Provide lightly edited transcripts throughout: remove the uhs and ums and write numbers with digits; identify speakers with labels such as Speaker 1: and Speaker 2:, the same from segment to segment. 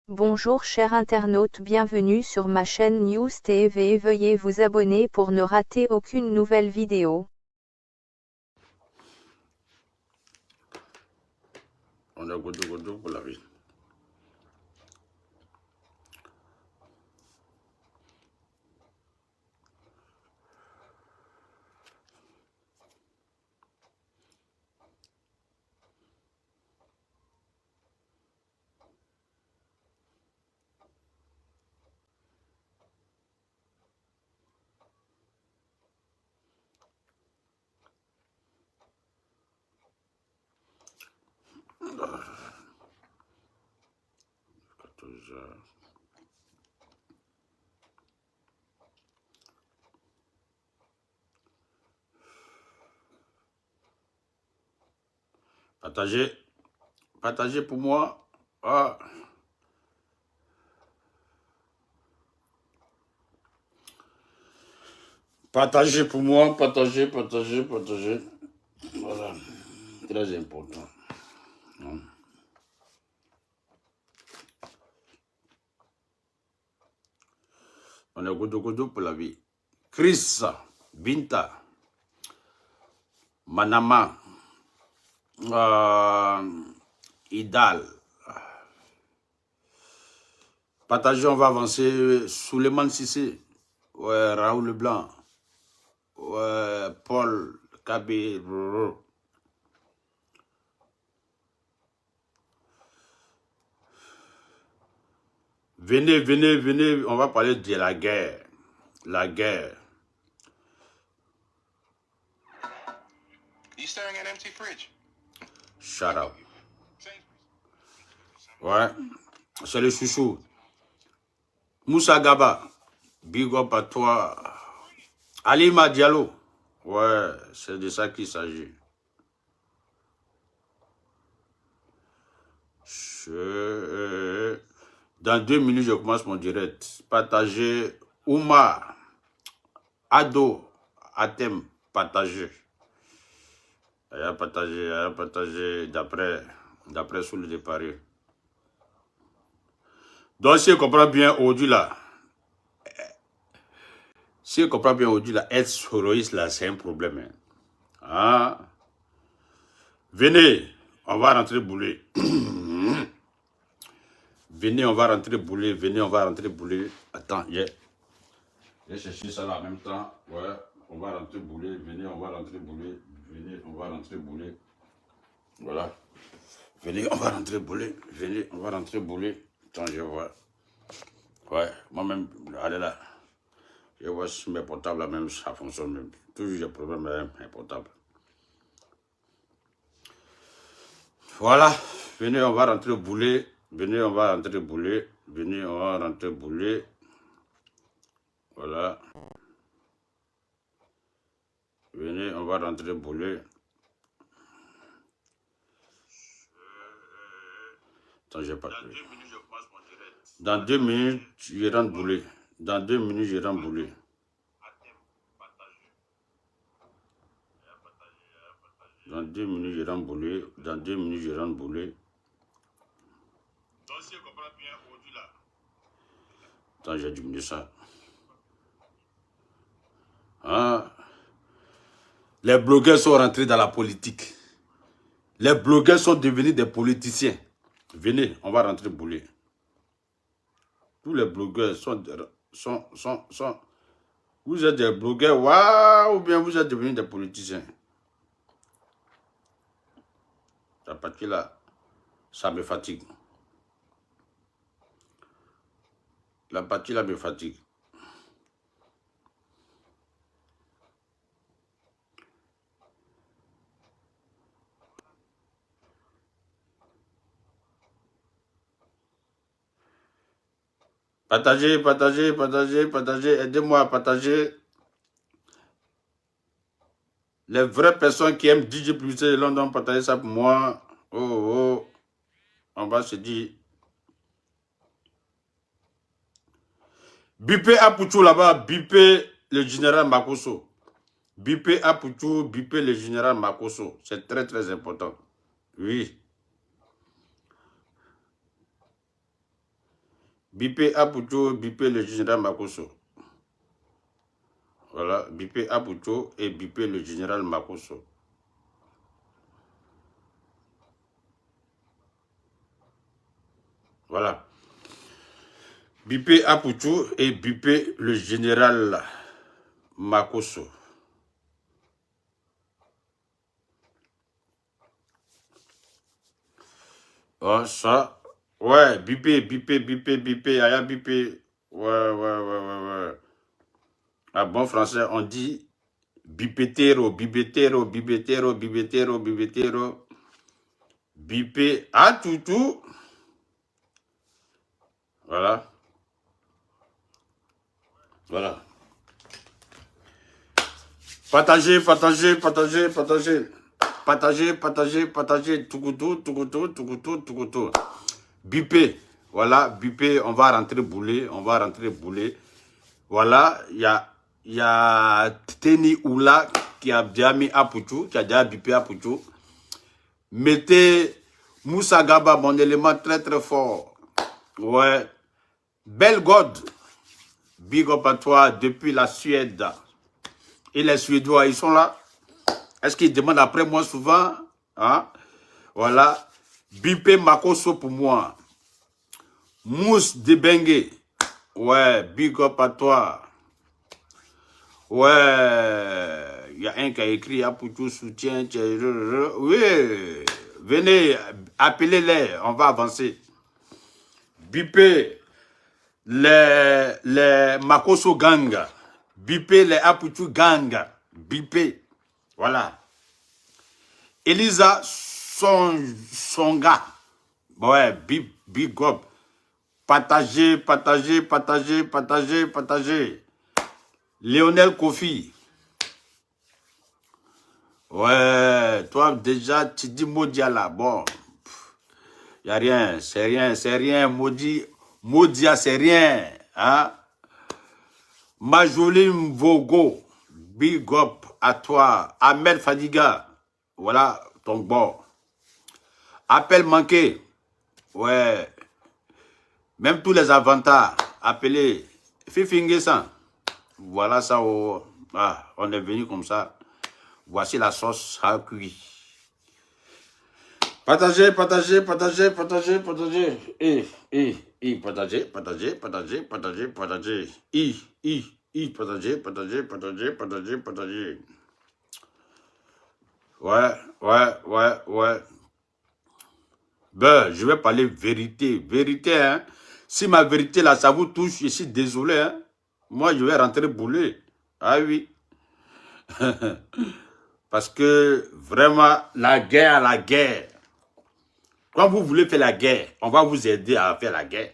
Speaker 1: Bonjour chers internautes, bienvenue sur ma chaîne News TV. Veuillez vous abonner pour ne rater aucune nouvelle vidéo.
Speaker 2: On a goudou pour la vie. Partagez pour moi. Ah. Partagez pour moi, partagez. Voilà, très important. On a goudou pour la vie. Chris, Binta, Manama, Idal. Partagez, on va avancer. Souleymane Sissé, ouais, Raoul Leblanc, ouais, Paul Kabé. Venez, on va parler de la guerre. La guerre.
Speaker 3: You staring at empty fridge?
Speaker 2: Shut up. Ouais, c'est le chouchou. Moussa Gaba, big up à toi. Alima Diallo, ouais, c'est de ça qu'il s'agit. Dans 2 minutes, je commence mon direct. Partagez. Ouma, Ado, Atem, partagez. Il a partagé d'après sous le départ. Donc, si on comprend bien aujourd'hui là, être soroïste là, c'est un problème. Hein. Ah. Venez, on va rentrer bouler. Venez, on va rentrer bouler. Attends, j'ai cherché ça là en même temps. Ouais, on va rentrer bouler. Venez, on va rentrer bouler. Venez, on va rentrer bouler. Voilà. Venez, on va rentrer bouler. Venez, on va rentrer bouler. Attends, je vois. Ouais, moi-même, allez là. Je vois si mes portables là même, ça fonctionne même. Toujours j'ai problème avec mes portables. Voilà. Venez, on va rentrer bouler. Venez, on va rentrer bouler. Venez, on va rentrer bouler. Voilà. Venez, on va rentrer bouler. Attends, j'ai pas. Dans 2 minutes, je rentre bouler. Dans 2 minutes, je rentre bouler. Dans 2 minutes, je rentre bouler. Dans 2 minutes, je rentre bouler. Attends, j'ai diminué ça. Hein? Les blogueurs sont rentrés dans la politique. Les blogueurs sont devenus des politiciens. Venez, on va rentrer bouler. Tous les blogueurs sont vous êtes des blogueurs, waouh, ou bien vous êtes devenus des politiciens. La partie là, ça me fatigue. La partie là me fatigue. Partagez, aidez-moi à partager. Les vraies personnes qui aiment DJ Publicité de London, partagez ça pour moi. Oh, on va se dire. Bipé Apouchou là-bas, bipé le général Makosso. Bipé Apouchou, bipé le général Makosso. C'est très très important. Oui. Bipé Apucho, bipé le général Makosso. Voilà, bipé Apucho et bipé le général Makosso. Voilà. Bipé Apucho et bipé le général Makosso. Oh, ça. Ouais, bipé, aya bipé. Ouais. Ah bon français, on dit bipétéro. Bipé à toutou. Voilà. Voilà. Partagez. Toucoutou. Bipé. Voilà, bipé, on va rentrer bouler. Voilà, il y a Teni Oula qui a déjà mis Apuchou, qui a déjà bipé Apuchou. Mettez Moussa Gaba, mon élément très fort. Ouais. Belgod. Big up à toi depuis la Suède. Et les Suédois, ils sont là. Est-ce qu'ils demandent après moi souvent? Hein? Voilà. Bipé Makosso pour moi. Mousse de Bengue. Ouais, big up à toi. Ouais, il y a un qui a écrit Apuchou soutien. Oui, venez, appelez-les, on va avancer. Bipé les Makosso gang. Bipé les Apuchou gang. Bipé. Voilà. Elisa Songa. Ouais, big up. Partagez. Lionel Kofi. Ouais, toi déjà, tu dis Modia là. Bon, il n'y a rien, c'est rien. Modia, c'est rien. Hein? Majolim Vogo. Big up à toi. Ahmed Fadiga. Voilà ton bord. Appel manqué. Ouais. Même tous les avatars. Appelez. Fifingue ça. Voilà ça. Oh. Ah, on est venu comme ça. Voici la sauce à cuire. Partagez. Partagez. Partagez. Ouais. Ben, je vais parler vérité. Vérité, hein. Si ma vérité là, ça vous touche, je suis désolé, hein. Moi, je vais rentrer bouler. Ah oui. Parce que vraiment, la guerre. Quand vous voulez faire la guerre, on va vous aider à faire la guerre.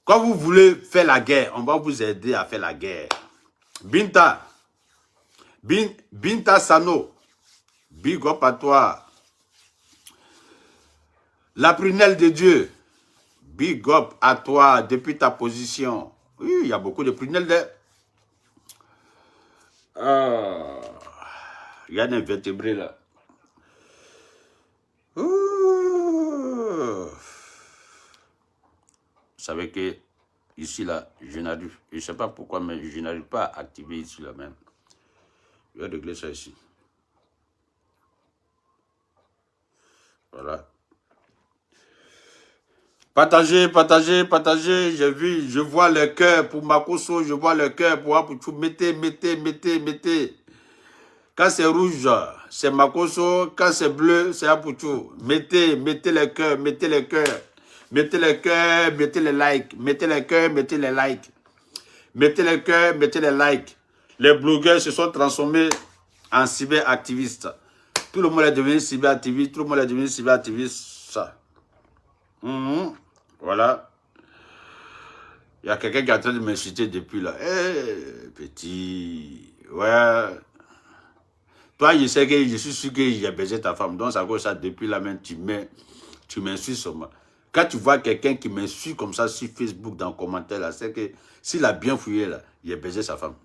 Speaker 2: Quand vous voulez faire la guerre, on va vous aider à faire la guerre. Binta Sano, big up à toi. La prunelle de Dieu, big up à toi depuis ta position. Oui, il y a beaucoup de prunelles de... Il y a des vertébrés là. Vous savez que ici là, je ne sais pas pourquoi, mais je n'arrive pas à activer ici là même. Je vais régler ça ici. Voilà. Partagez. Je vois le cœur pour Makosso, je vois le cœur pour Apuchou. Mettez. Quand c'est rouge, c'est Makosso. Quand c'est bleu, c'est Apuchou. Mettez le cœur, mettez les likes. Mettez les likes. Les blogueurs se sont transformés en cyberactivistes. Tout le monde est devenu cyberactiviste. Voilà. Il y a quelqu'un qui est en train de m'insulter depuis là. Petit. Ouais. Toi, je suis sûr que j'ai baisé ta femme. Donc, ça cause ça depuis là même, tu m'insultes sur moi. Quand tu vois quelqu'un qui m'insulte comme ça sur Facebook dans le commentaire, là, c'est que s'il a bien fouillé, là, il a baisé sa femme.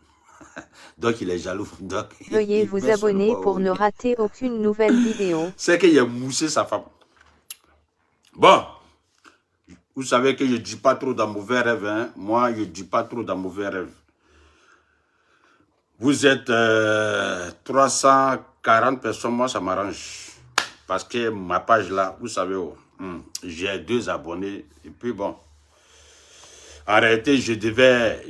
Speaker 2: Donc, il est jaloux. Donc,
Speaker 1: Veuillez vous abonner pour ne rater aucune nouvelle vidéo.
Speaker 2: C'est qu'il a moussé sa femme. Bon. Vous savez que je ne dis pas trop dans mauvais rêves. Hein? Moi, je ne dis pas trop dans mauvais rêves. Vous êtes 340 personnes, moi ça m'arrange. Parce que ma page là, vous savez, j'ai 2 abonnés. Et puis bon, en réalité, je devais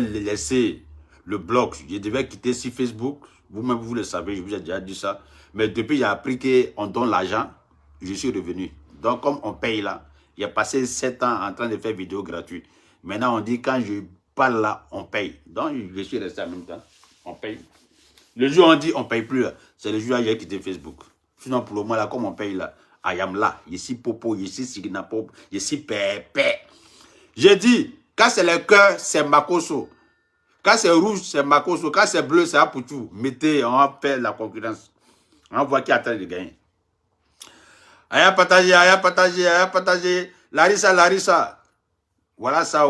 Speaker 2: laisser le blog. Je devais quitter sur Facebook. Vous-même, vous le savez, je vous ai déjà dit ça. Mais depuis, j'ai appris qu'on donne l'argent, je suis revenu. Donc, comme on paye là, il a passé 7 ans en train de faire vidéo gratuite. Maintenant, on dit quand je parle là, on paye. Donc, je suis resté en même temps. On paye. Le jour où on dit on ne paye plus, c'est le jour où j'ai quitté Facebook. Sinon, pour le moment, là, comme on paye là, I am là. Ici, Popo, ici, Signa Pop, ici, Pépé. J'ai dit, quand c'est le cœur, c'est Makoso. Quand c'est rouge, c'est Makoso. Quand c'est bleu, c'est Aputu. Mettez, on va faire la concurrence. On va voir qui est en train de gagner. Aya partagé, aya partagé, aya partagé. Larissa, Larissa. Voilà ça.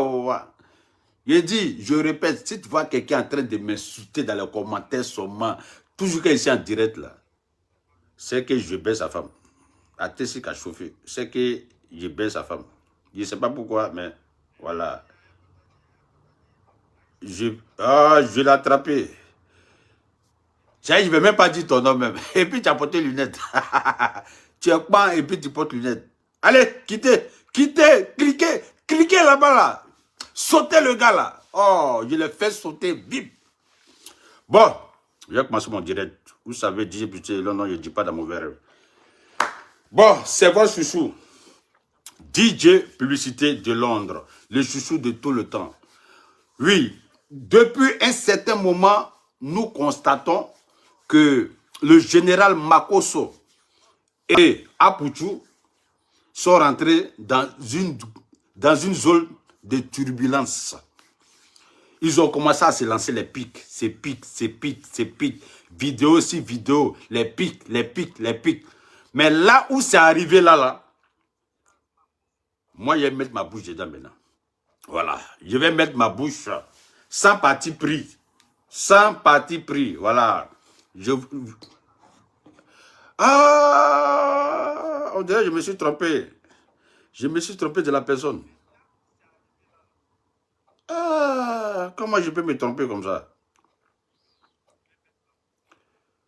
Speaker 2: Je dis, je répète, si tu vois quelqu'un en train de m'insulter dans les commentaires seulement, toujours qu'il est en direct là, c'est que je baisse sa femme. À Tessie qui a chauffé, c'est que je baisse sa femme. Je ne sais pas pourquoi, mais voilà. Je l'ai attrapé. Je ne vais même pas dire ton nom même. Et puis tu as porté lunettes. Tu es pas et puis tu portes lunettes. Allez, quittez, cliquez là-bas là. Sautez le gars là. Oh, je l'ai fait sauter, bip. Bon, je vais commencer mon direct. Vous savez, DJ putain, non, je ne dis pas dans mon verre. Bon, c'est votre chouchou. DJ Publicité de Londres. Le chouchou de tout le temps. Oui, depuis un certain moment, nous constatons que le général Makoso et Aputu sont rentrés dans une zone de turbulence. Ils ont commencé à se lancer les pics, ces pics. Vidéo sur vidéo, les pics. Mais là où c'est arrivé là, moi je vais mettre ma bouche dedans maintenant. Voilà, je vais mettre ma bouche sans parti pris. Sans parti pris, voilà. Ah, on dirait que je me suis trompé. Je me suis trompé de la personne. Ah, comment je peux me tromper comme ça?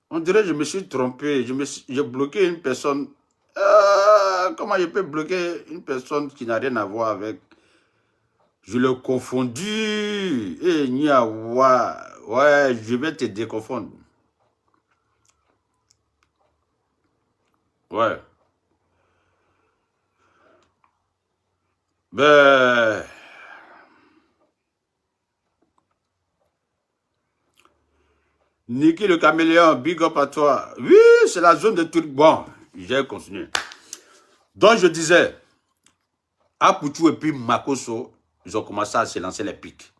Speaker 2: On dirait que je me suis trompé. J'ai bloqué une personne. Ah, comment je peux bloquer une personne qui n'a rien à voir avec... Je l'ai confondu. Eh, Niawa. Ouais, je vais te déconfondre. Ouais. Ben... Niki le caméléon, big up à toi. Oui, c'est la zone de tout. Bon, j'ai continué. Donc je disais, Aputu et puis Makoso, ils ont commencé à se lancer les pics.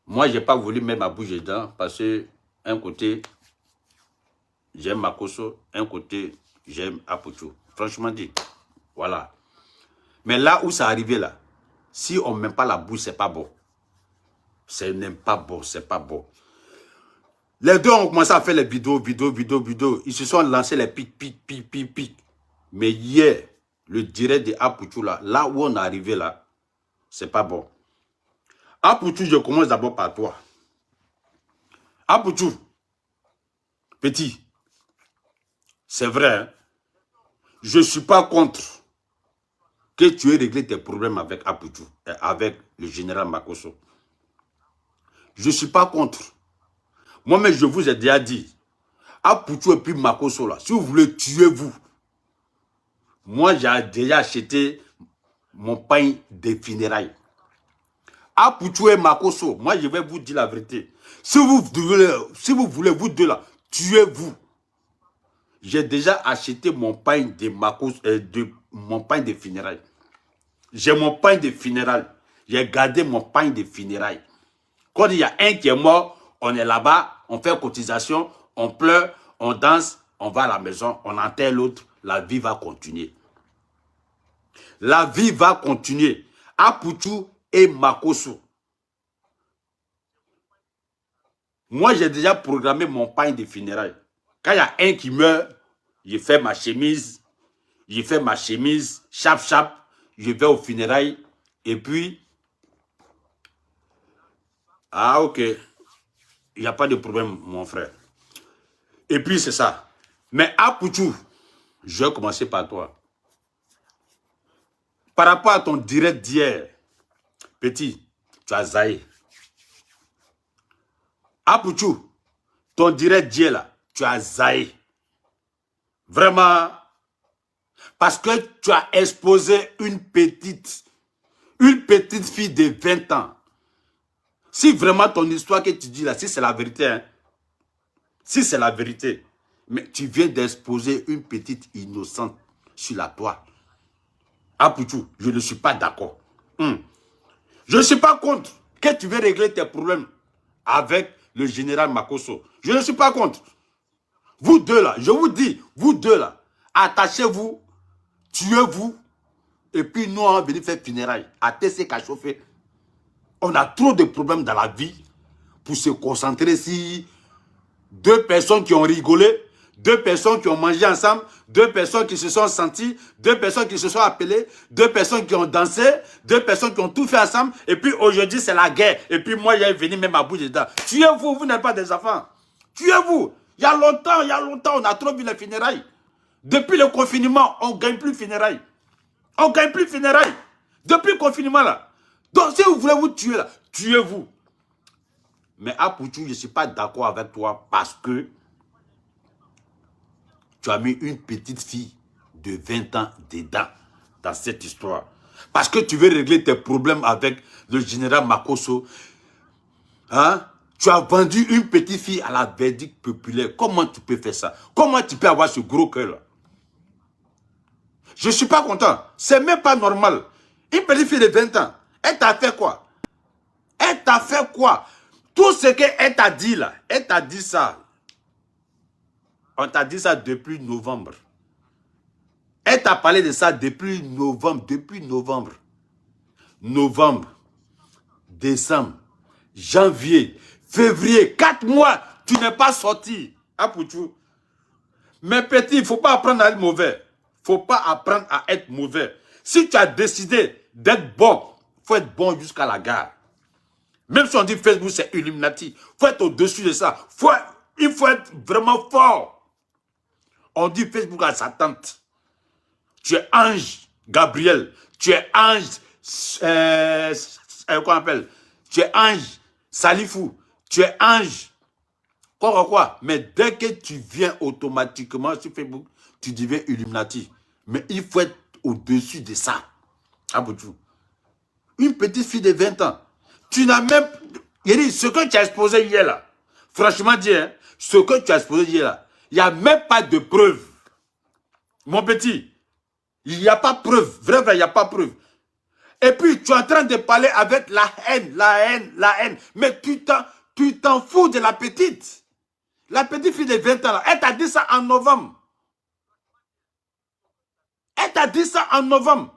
Speaker 2: Moi, je n'ai pas voulu mettre ma bouche dedans parce que un côté, j'aime Makoso, un côté, j'aime Aputu. Franchement dit, voilà. Mais là où ça arrivé là, si on ne met pas la bouche, c'est pas bon. Ce n'est pas bon, c'est pas bon. Les deux ont commencé à faire les vidéos. Ils se sont lancés les pics. Mais hier, le direct de Aputu là où on est arrivé là, c'est pas bon. Aputu, je commence d'abord par toi. Aputu, petit, c'est vrai, hein? Je ne suis pas contre que tu aies réglé tes problèmes avec Aputu, avec le général Makoso. Je ne suis pas contre. Moi-même, je vous ai déjà dit, Aputu et puis Makoso là, si vous voulez tuer vous, moi j'ai déjà acheté mon pain de funérailles. Aputu et Makoso, moi je vais vous dire la vérité. Si vous voulez vous deux là, tuez-vous. J'ai déjà acheté mon pain de Makoso, mon pain de funérailles. J'ai mon pain de funérailles. J'ai gardé mon pain de funérailles. Quand il y a un qui est mort, on est là-bas, on fait cotisation, on pleure, on danse, on va à la maison, on enterre l'autre, la vie va continuer. La vie va continuer. Aputu et Makoso. Moi, j'ai déjà programmé mon pain de funérailles. Quand il y a un qui meurt, je fais ma chemise, je fais ma chemise, chap, je vais aux funérailles, et puis, ah ok, il n'y a pas de problème, mon frère. Et puis c'est ça. Mais à Pouchou, je vais commencer par toi. Par rapport à ton direct d'hier, petit, tu as zaï. À Pouchou, ton direct d'hier là, tu as zaï. Vraiment, parce que tu as exposé une petite fille de 20 ans. Si vraiment ton histoire que tu dis là, si c'est la vérité, hein, si c'est la vérité, mais tu viens d'exposer une petite innocente sur la toile. Ah Pouchou, je ne suis pas d'accord. Je ne suis pas contre que tu veux régler tes problèmes avec le général Makosso. Je ne suis pas contre. Vous deux là, je vous dis, vous deux là, attachez-vous, tuez-vous, et puis nous on va venir faire funérailles à TC Kachofé. On a trop de problèmes dans la vie pour se concentrer sur deux personnes qui ont rigolé, deux personnes qui ont mangé ensemble, deux personnes qui se sont senties, deux personnes qui se sont appelées, deux personnes qui ont dansé, deux personnes qui ont tout fait ensemble, et puis aujourd'hui c'est la guerre, et puis moi j'ai venu même à bout dedans. Tuez-vous, vous n'êtes pas des enfants. Tuez-vous. Il y a longtemps, on a trop vu les funérailles. Depuis le confinement, on ne gagne plus funérailles. On ne gagne plus funérailles. Depuis le confinement là. Donc si vous voulez vous tuer là, tuez-vous. Mais à Pouchou, je ne suis pas d'accord avec toi parce que tu as mis une petite fille de 20 ans dedans dans cette histoire. Parce que tu veux régler tes problèmes avec le général Makosso. Hein? Tu as vendu une petite fille à la verdict populaire. Comment tu peux faire ça? Comment tu peux avoir ce gros cœur là? Je ne suis pas content. C'est même pas normal. Une petite fille de 20 ans, elle t'a fait quoi? Elle t'a fait quoi? Tout ce qu'elle t'a dit là, elle t'a dit ça. On t'a dit ça depuis novembre. Elle t'a parlé de ça depuis novembre. Novembre, décembre, janvier, février, 4 mois, tu n'es pas sorti. Ah, Pouchou. Mais petit, il ne faut pas apprendre à être mauvais. Il ne faut pas apprendre à être mauvais. Si tu as décidé d'être bon, il faut être bon jusqu'à la gare. Même si on dit Facebook, c'est Illuminati. Il faut être au-dessus de ça. Il faut être vraiment fort. On dit Facebook à sa tante. Tu es ange Gabriel. Tu es ange, quoi on appelle? Tu es ange Salifou. Tu es ange. Quoi. Mais dès que tu viens automatiquement sur Facebook, tu deviens Illuminati. Mais il faut être au-dessus de ça. Aboutou. Une petite fille de 20 ans. Tu n'as même... Ce que tu as exposé hier là, franchement dit, hein, ce que tu as exposé hier là, il n'y a même pas de preuve. Mon petit, il n'y a pas preuve. Vrai, il n'y a pas preuve. Et puis, tu es en train de parler avec la haine. Mais tu t'en fous de la petite. La petite fille de 20 ans là, elle t'a dit ça en novembre. Elle t'a dit ça en novembre.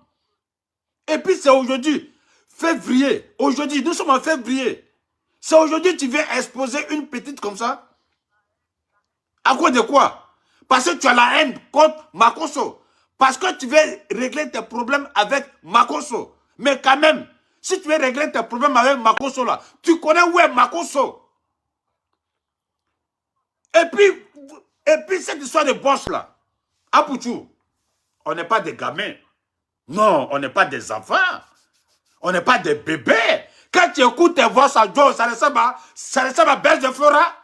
Speaker 2: Et puis, c'est aujourd'hui. Février. Aujourd'hui, nous sommes en février. C'est aujourd'hui que tu viens exposer une petite comme ça. À cause de quoi? Parce que tu as la haine contre Makosso. Parce que tu veux régler tes problèmes avec Makosso. Mais quand même, si tu veux régler tes problèmes avec Makosso là, tu connais où est Makosso. Et puis cette histoire de boss là, à Pouchou, on n'est pas des gamins. Non, on n'est pas des enfants. On n'est pas des bébés. Quand tu écoutes tes voix à Joe, ça ressemble à Belge de Flora.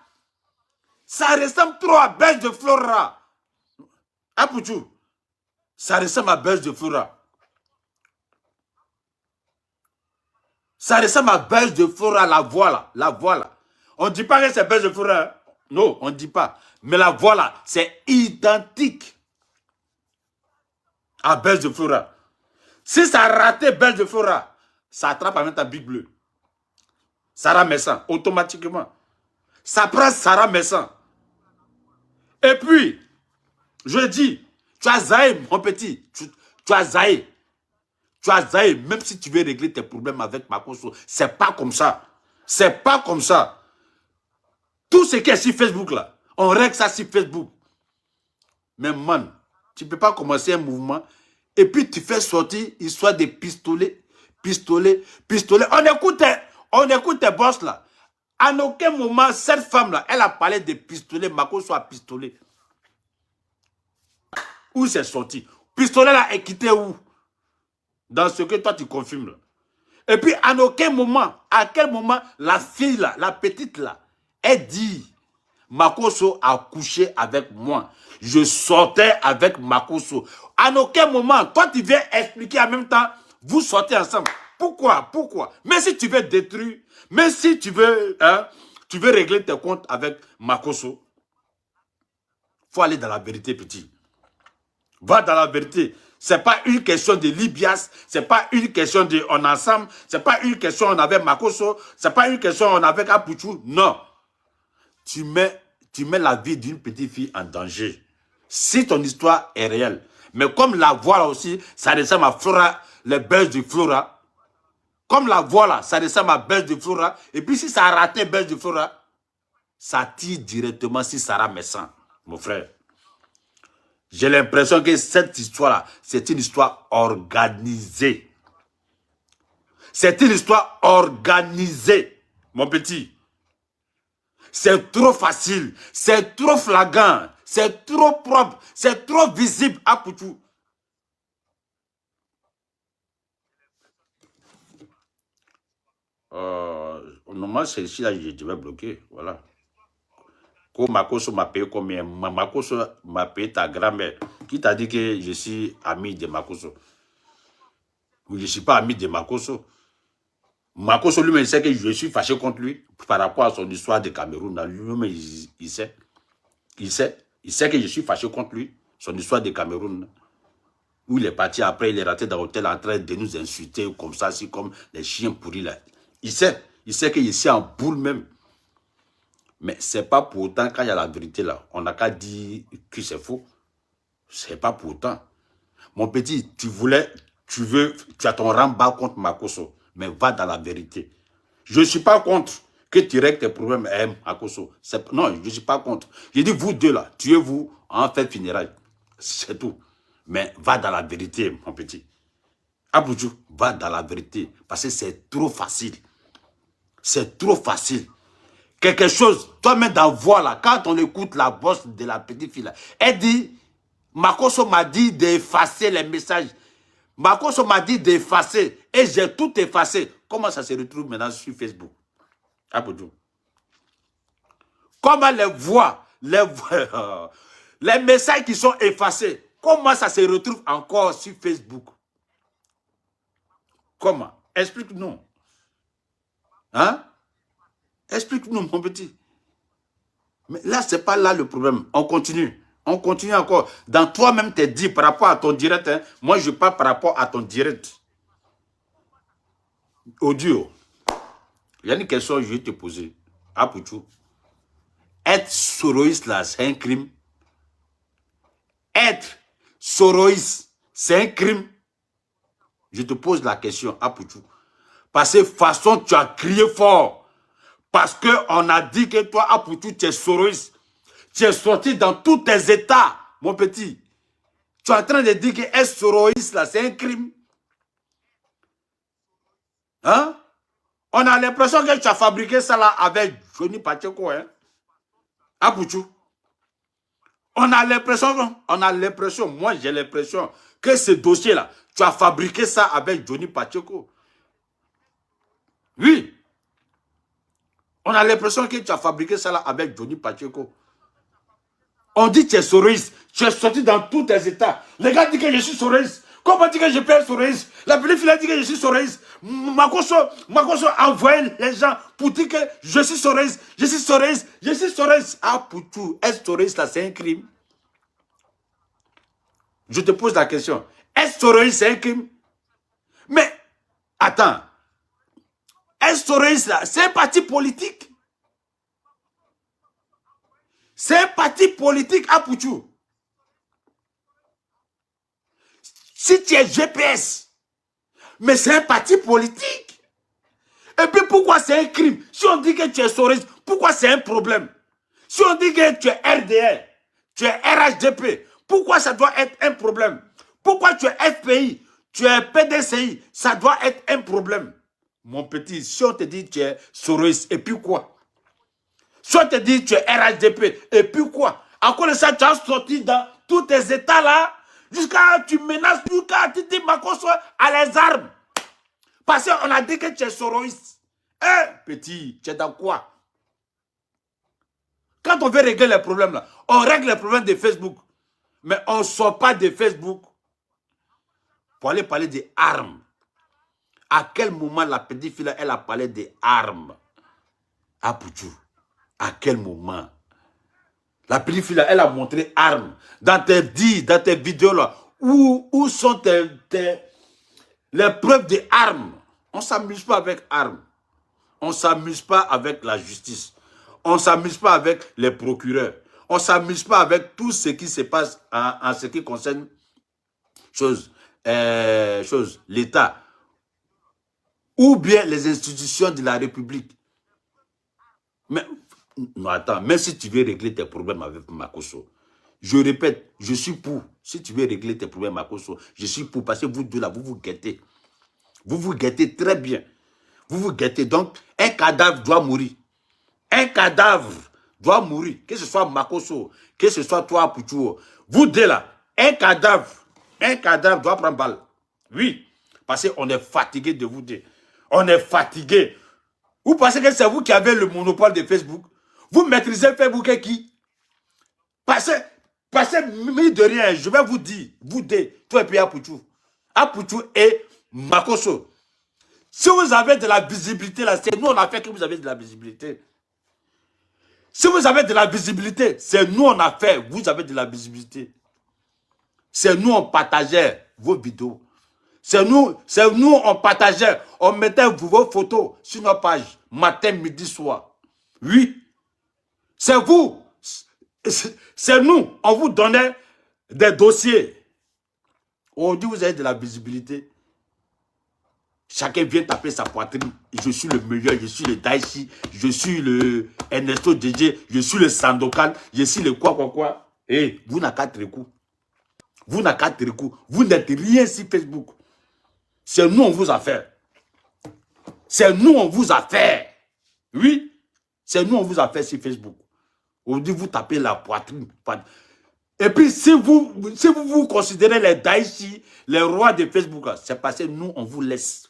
Speaker 2: Ça ressemble trop à Belge de Flora. À Pouchou, ça ressemble à Belge de Flora. Ça ressemble à Belge de Flora, la voix là. On ne dit pas que c'est Belge de Flora. Hein? Non, on ne dit pas. Mais la voix là, c'est identique à Belge de Flora. Si ça a raté Belge de Flora, ça attrape avec ta Big Bleu. Sarah Messan, automatiquement. Ça prend Sarah Messan. Et puis, je dis, tu as zaï, mon petit. Tu as zaï. Tu as zaï, même si tu veux régler tes problèmes avec Makosso. C'est pas comme ça. C'est pas comme ça. Tout ce qui est sur Facebook là, on règle ça sur Facebook. Mais man, Tu ne peux pas commencer un mouvement et puis tu fais sortir histoire de pistolet. On écoute tes boss là. À aucun moment, cette femme-là, elle a parlé de pistolet, Makosso a pistolet. Où c'est sorti? Pistolet là est quitté où? Dans ce que toi tu confirmes là. Et puis, à aucun moment, à quel moment la fille là, la petite là, elle dit Makosso a couché avec moi. Je sortais avec Makosso. À aucun moment, toi tu viens expliquer en même temps, vous sortez ensemble. Pourquoi? Mais si tu veux détruire, mais si tu veux régler tes comptes avec Makosso, il faut aller dans la vérité, petit. Va dans la vérité. Ce n'est pas une question de Libias, ce n'est pas une question de on ensemble, ce n'est pas une question on avait Makosso, ce n'est pas une question on avait Apuchou. Non. Tu mets la vie d'une petite fille en danger. Si ton histoire est réelle. Mais comme la voix là aussi, ça ressemble à Flora, les buzz de Flora. Comme la voix là, ça ressemble à buzz de Flora. Et puis si ça a raté buzz de Flora, ça tire directement sur Sarah Messan, mon frère. J'ai l'impression que cette histoire-là, c'est une histoire organisée. C'est une histoire organisée, mon petit. C'est trop facile, c'est trop flagrant, c'est trop propre, c'est trop visible à Poutou. Normalement, celle-ci, là, je vais bloquer, voilà. Quand Makosso m'a payé combien? Makosso m'a payé ta grand-mère. Qui t'a dit que je suis ami de Makosso? Je ne suis pas ami de Makosso. Makosso lui-même sait que je suis fâché contre lui par rapport à son histoire de Cameroun. Lui-même, il sait. Il sait que je suis fâché contre lui, son histoire de Cameroun. Où il est parti après, il est rentré dans l'hôtel en train de nous insulter comme ça, c'est comme les chiens pourris là. Il sait que je suis en boule même. Mais ce n'est pas pour autant, quand il y a la vérité là, on n'a qu'à dire que c'est faux. Ce n'est pas pour autant. Mon petit, tu as ton rang-bas contre Makosso, mais va dans la vérité. Je ne suis pas contre que tu règles tes problèmes avec Makosso. Non, je ne suis pas contre. Je dis vous deux là, tuez-vous en fait funérailles. C'est tout. Mais va dans la vérité, mon petit. Abuju, va dans la vérité. Parce que c'est trop facile. C'est trop facile. Quelque chose, toi-même dans voix là, quand on écoute la bosse de la petite fille là, elle dit, Makosso m'a dit d'effacer les messages. Makosso m'a dit d'effacer et j'ai tout effacé. Comment ça se retrouve maintenant sur Facebook? Abuju. Comment les voix, les messages qui sont effacés, comment ça se retrouve encore sur Facebook? Comment? Explique-nous. Hein? Explique-nous, mon petit. Mais là, ce n'est pas là le problème. On continue. On continue encore. Dans toi-même, t'es dit par rapport à ton direct. Hein? Moi, je parle par rapport à ton direct. Audio. Il y a une question que je vais te poser. Apuchou. Être soroïste, là, c'est un crime. Être soroïste, c'est un crime. Je te pose la question, Apuchou. Parce que de toute façon, tu as crié fort. Parce qu'on a dit que toi, Apuchou, tu es soroïste. Tu es sorti dans tous tes états, mon petit. Tu es en train de dire que être soroïste, là, c'est un crime. Hein? On a l'impression que tu as fabriqué ça là avec Johnny Pacheco, hein? Apuchou. On a l'impression, moi j'ai l'impression que ce dossier-là, tu as fabriqué ça avec Johnny Pacheco. Oui. On a l'impression que tu as fabriqué ça là avec Johnny Pacheco. On dit que tu es soroïste. Tu es sorti dans tous tes états. Les gars disent que je suis soroïste. Comment dire que je peux être soroïste? La petite fille a dit que je suis soroïste. Makosso a envoyé les gens pour dire que je suis soroïste. Je suis soroïste. Je suis soroïste. Ah, pour tout. Être soroïste là, c'est un crime. Je te pose la question. Être soroïste, c'est un crime? Mais, attends. Être soroïste là, c'est un parti politique. C'est un parti politique à Pouchou. Si tu es GPS, mais c'est un parti politique. Et puis pourquoi c'est un crime? Si on dit que tu es soroïste, pourquoi c'est un problème? Si on dit que tu es RDR, tu es RHDP, Pourquoi ça doit être un problème? Pourquoi tu es FPI, tu es PDCI, ça doit être un problème? Mon petit, si on te dit tu es Soros, et puis quoi? Si on te dit tu es RHDP, et puis quoi? À cause de ça, tu as sorti dans tous tes états là, jusqu'à tu menaces, jusqu'à tu dis Makosso à les armes. Parce qu'on a dit que tu es Soros. Hein, petit, tu es dans quoi? Quand on veut régler les problèmes là, on règle les problèmes de Facebook. Mais on ne sort pas de Facebook pour aller parler des armes. À quel moment la petite fille, elle a parlé des armes? À Pouchou. À quel moment? La petite fille, elle a montré armes. Dans tes vidéos là, où sont les preuves des armes? On ne s'amuse pas avec armes. On ne s'amuse pas avec la justice. On ne s'amuse pas avec les procureurs. On ne s'amuse pas avec tout ce qui se passe en ce qui concerne l'État. Ou bien les institutions de la République. Mais, non, attends, même si tu veux régler tes problèmes avec Makosso, je répète, je suis pour. Si tu veux régler tes problèmes Makosso, je suis pour. Parce que vous deux là, vous vous guettez. Vous vous guettez très bien. Vous vous guettez. Donc, un cadavre doit mourir. Un cadavre doit mourir. Que ce soit Makosso, que ce soit toi, Pouchou. Vous deux là, un cadavre doit prendre balle. Oui, parce qu'on est fatigué de vous deux. On est fatigué. Vous pensez que c'est vous qui avez le monopole de Facebook? Vous maîtrisez Facebook et qui? Parce mine de rien, je vais vous dire, vous deux, toi et puis Apouchou et Makosso. Si vous avez de la visibilité là, c'est nous on a fait que vous avez de la visibilité. Si vous avez de la visibilité, c'est nous on a fait, vous avez de la visibilité. C'est nous on partageait vos vidéos. C'est nous on partageait, on mettait vos photos sur nos pages, matin, midi, soir. Oui, c'est vous. C'est nous, on vous donnait des dossiers. On dit vous avez de la visibilité. Chacun vient taper sa poitrine. Je suis le meilleur, je suis le Daichi, je suis le Ernesto DJ, je suis le Sandokan, je suis le quoi. Et vous n'avez qu'à coups. Vous n'avez qu'à coups. Vous n'êtes rien sur Facebook. C'est nous, on vous a fait. C'est nous, on vous a fait. Oui, c'est nous, on vous a fait sur Facebook. On dit, vous tapez la poitrine. Et puis, si vous considérez les Daichi, les rois de Facebook, c'est parce que nous, on vous laisse.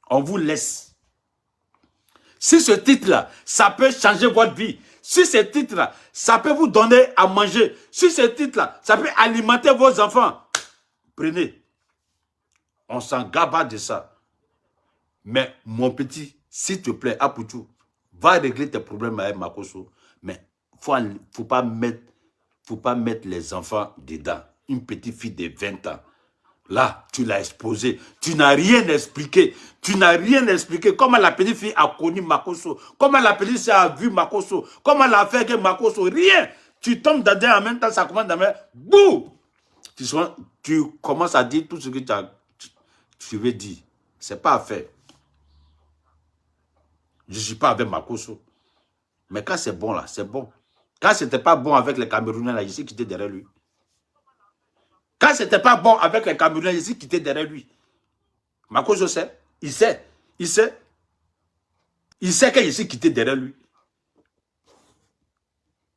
Speaker 2: On vous laisse. Si ce titre-là, ça peut changer votre vie. Si ce titre-là, ça peut vous donner à manger. Si ce titre-là, ça peut alimenter vos enfants. Prenez. On s'en gabe de ça. Mais mon petit, s'il te plaît, Apouchou, va régler tes problèmes avec Makosso. Mais il ne faut pas mettre les enfants dedans. Une petite fille de 20 ans. Là, tu l'as exposé. Tu n'as rien expliqué. Tu n'as rien expliqué. Comment la petite fille a connu Makosso. Comment la petite fille a vu Makosso. Comment elle a fait que Makosso. Rien. Tu tombes dedans en même temps, ça commence à mettre. Bouh! Tu commences à dire tout ce que tu veux dire. C'est pas à faire. Je ne suis pas avec Makosso. Mais quand c'est bon là, c'est bon. Quand ce n'était pas bon avec les Camerounais là, je suis quitté derrière lui. Quand ce n'était pas bon avec les Camerounais, je suis quitté derrière lui. Makosso sait. Il sait. Il sait. Il sait que je suis quitté derrière lui.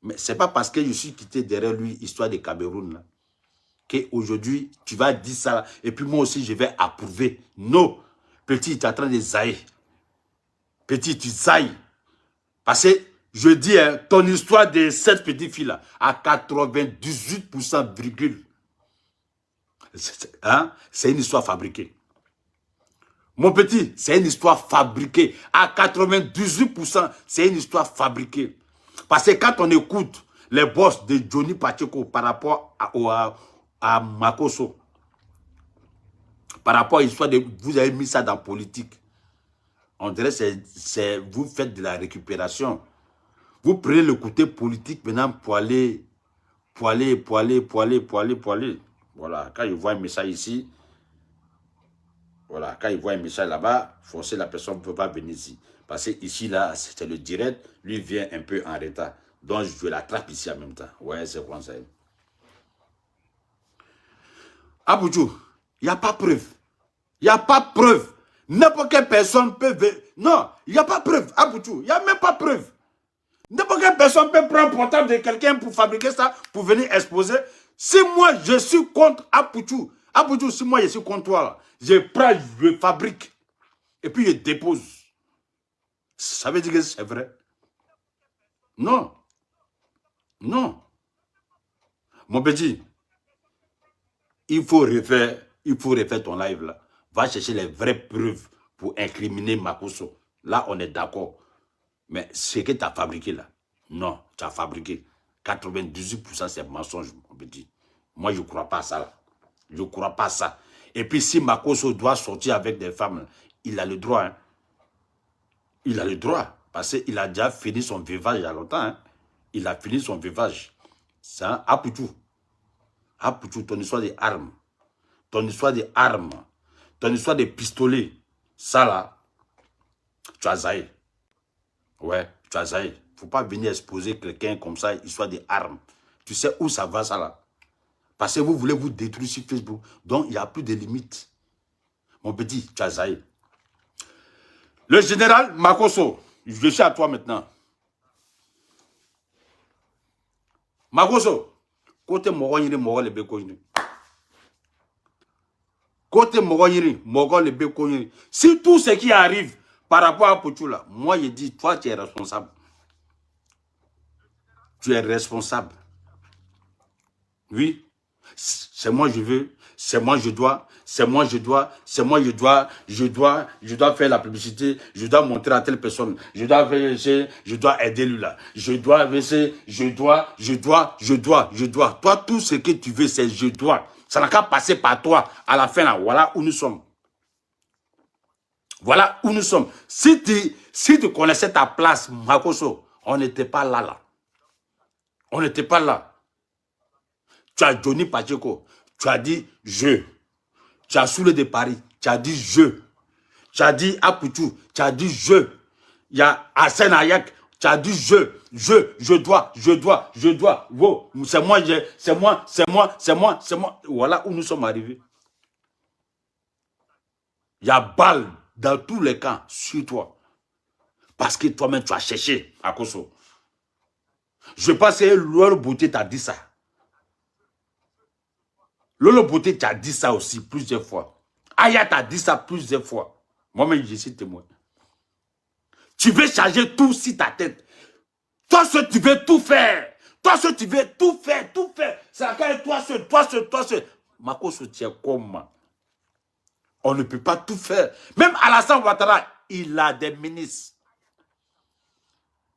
Speaker 2: Mais ce n'est pas parce que je suis quitté derrière lui, histoire de Cameroun, là, qu'aujourd'hui, tu vas dire ça, là, et puis moi aussi, je vais approuver. Non. Petit, tu es en train de zaïr. Petit, tu zaïs. Parce que, je dis, hein, ton histoire de cette petite fille-là, à 98%, virgule, hein, c'est une histoire fabriquée. Mon petit, c'est une histoire fabriquée. À 98%, c'est une histoire fabriquée. Parce que quand on écoute les boss de Johnny Pacheco par rapport à Makosso, par rapport à l'histoire de... Vous avez mis ça dans la politique. On dirait que vous faites de la récupération. Vous prenez le côté politique maintenant pour aller. Voilà, quand il voit un message ici, voilà, quand il voit un message là-bas, forcément la personne ne peut pas venir ici. Parce que ici, là, c'est le direct, lui vient un peu en retard. Donc, je l'attrape ici en même temps. Ouais, c'est comme ça. Abouchou, il n'y a pas preuve. Il n'y a pas preuve. N'importe quelle personne peut... Non, il n'y a pas preuve. Abouchou, il n'y a même pas preuve. N'importe quelle personne peut prendre le portable de quelqu'un pour fabriquer ça, pour venir exposer. Si moi, je suis contre Abouchou, Abouchou, si moi, je suis contre toi, là, je prends, je fabrique. Et puis, je dépose. Ça veut dire que c'est vrai? Non. Non. Mon petit, il faut refaire ton live là. Va chercher les vraies preuves pour incriminer Makosso. Là, on est d'accord. Mais ce que tu as fabriqué là, non, tu as fabriqué. 98% c'est mensonge, mon petit. Moi, je ne crois pas à ça là. Je ne crois pas à ça. Et puis, si Makosso doit sortir avec des femmes, il a le droit. Hein. Il a le droit. Parce qu'il a déjà fini son veuvage il y a longtemps. Hein. Il a fini son veuvage. C'est un Apoutou. Apoutou, ton histoire des armes. Ton histoire des armes. Ton histoire des pistolets. Ça là, tu as zaï. Ouais, tu as zaï. Faut pas venir exposer quelqu'un comme ça, histoire des armes. Tu sais où ça va ça là? Parce que vous voulez vous détruire sur Facebook. Donc il n'y a plus de limites. Mon petit, tu as zaï. Le général Makosso, je suis à toi maintenant. Makosso, côté Mogoyiri, Mogo le Bekoyiri. Côté Mogoyiri, Mogo le Bekoyiri. Si tout ce qui arrive par rapport à Pouchoula, moi je dis, toi tu es responsable. Tu es responsable. Oui. C'est moi je veux, c'est moi je dois, c'est moi je dois, c'est moi je dois faire la publicité, je dois montrer à telle personne, je dois aider lui là, je dois. Toi, tout ce que tu veux, c'est je dois. Ça n'a qu'à passer par toi à la fin là, voilà où nous sommes. Voilà où nous sommes. Si tu connaissais ta place, Makosso, on n'était pas là. On n'était pas là. Tu as Johnny Pacheco, tu as dit je. Tu as Soule de Paris, tu as dit je. Tu as dit Apoutou, tu as dit je. Il y a Hassan Ayak, tu as dit je dois. Wow, c'est moi. Voilà où nous sommes arrivés. Il y a balle dans tous les camps sur toi. Parce que toi-même, tu as cherché à Koso. Je pense que Lolo Beauté t'a dit ça. Lolo Beauté t'a dit ça aussi plusieurs fois. Aya t'a dit ça plusieurs fois. Moi-même, je suis témoin. Tu veux changer tout sur ta tête. Toi seul, tu veux tout faire. Toi seul, tu veux tout faire. C'est quand toi seul. Makosso, tu es comme on ne peut pas tout faire. Même Alassane Ouattara, il a des ministres.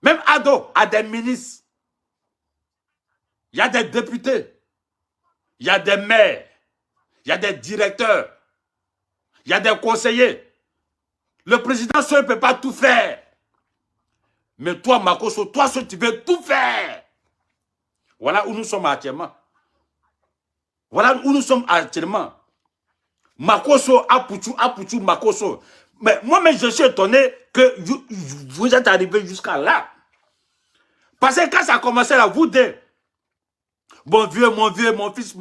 Speaker 2: Même Ado a des ministres. Il y a des députés. Il y a des maires. Il y a des directeurs. Il y a des conseillers. Le président seul ne peut pas tout faire. Mais toi, Makosso, toi seul, tu veux tout faire. Voilà où nous sommes actuellement. Makosso, Apoutou, Makosso. Mais moi-même, je suis étonné que vous êtes arrivé jusqu'à là. Parce que quand ça a commencé là, vous deux, mon vieux, mon fils.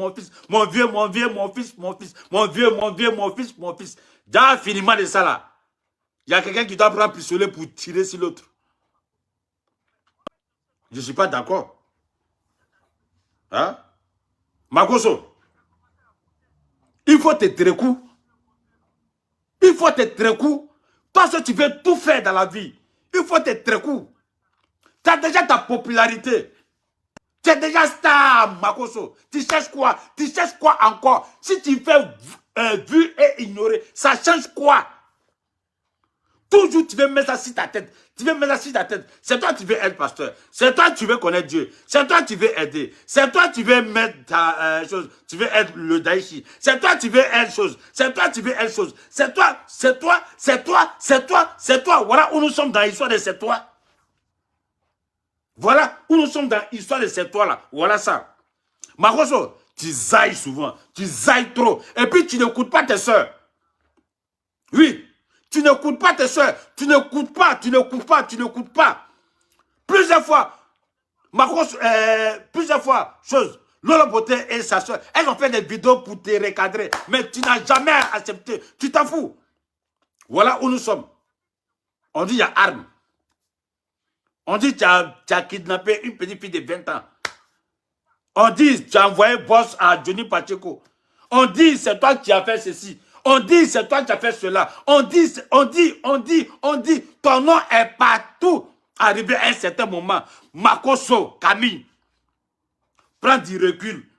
Speaker 2: Déjà, finiment de ça là. Il y a quelqu'un qui doit prendre un pistolet pour tirer sur l'autre. Je ne suis pas d'accord. Hein? Makosso, il faut te tirer coup. Toi, si tu veux tout faire dans la vie, il faut te tirer coup. Tu as déjà ta popularité. Tu es déjà star, Makosso. Tu cherches quoi? Encore? Si tu fais vu et ignoré, ça change quoi? Toujours, tu veux mettre ça sur ta tête. C'est toi qui veux être pasteur. C'est toi qui veux connaître Dieu. C'est toi qui veux aider. C'est toi qui veux mettre ta chose. Tu veux être le Daïchi. C'est toi qui veux être chose. C'est toi. Voilà où nous sommes dans l'histoire de c'est toi. Voilà où nous sommes dans l'histoire de c'est toi là. Voilà ça. Makosso, tu zailles souvent. Tu zailles trop. Et puis tu n'écoutes pas tes soeurs. Oui. Tu n'écoutes pas tes soeurs. Tu n'écoutes pas. Plusieurs fois, Makosso, Lolo Beauté et sa soeur, elles ont fait des vidéos pour te recadrer. Mais tu n'as jamais accepté. Tu t'en fous. Voilà où nous sommes. On dit il y a arme. On dit tu as kidnappé une petite fille de 20 ans. On dit tu as envoyé boss à Johnny Pacheco. On dit c'est toi qui as fait ceci. On dit c'est toi qui as fait cela. On dit. Ton nom est partout. Arrivé à un certain moment. Makoso, Camille. Prends du recul.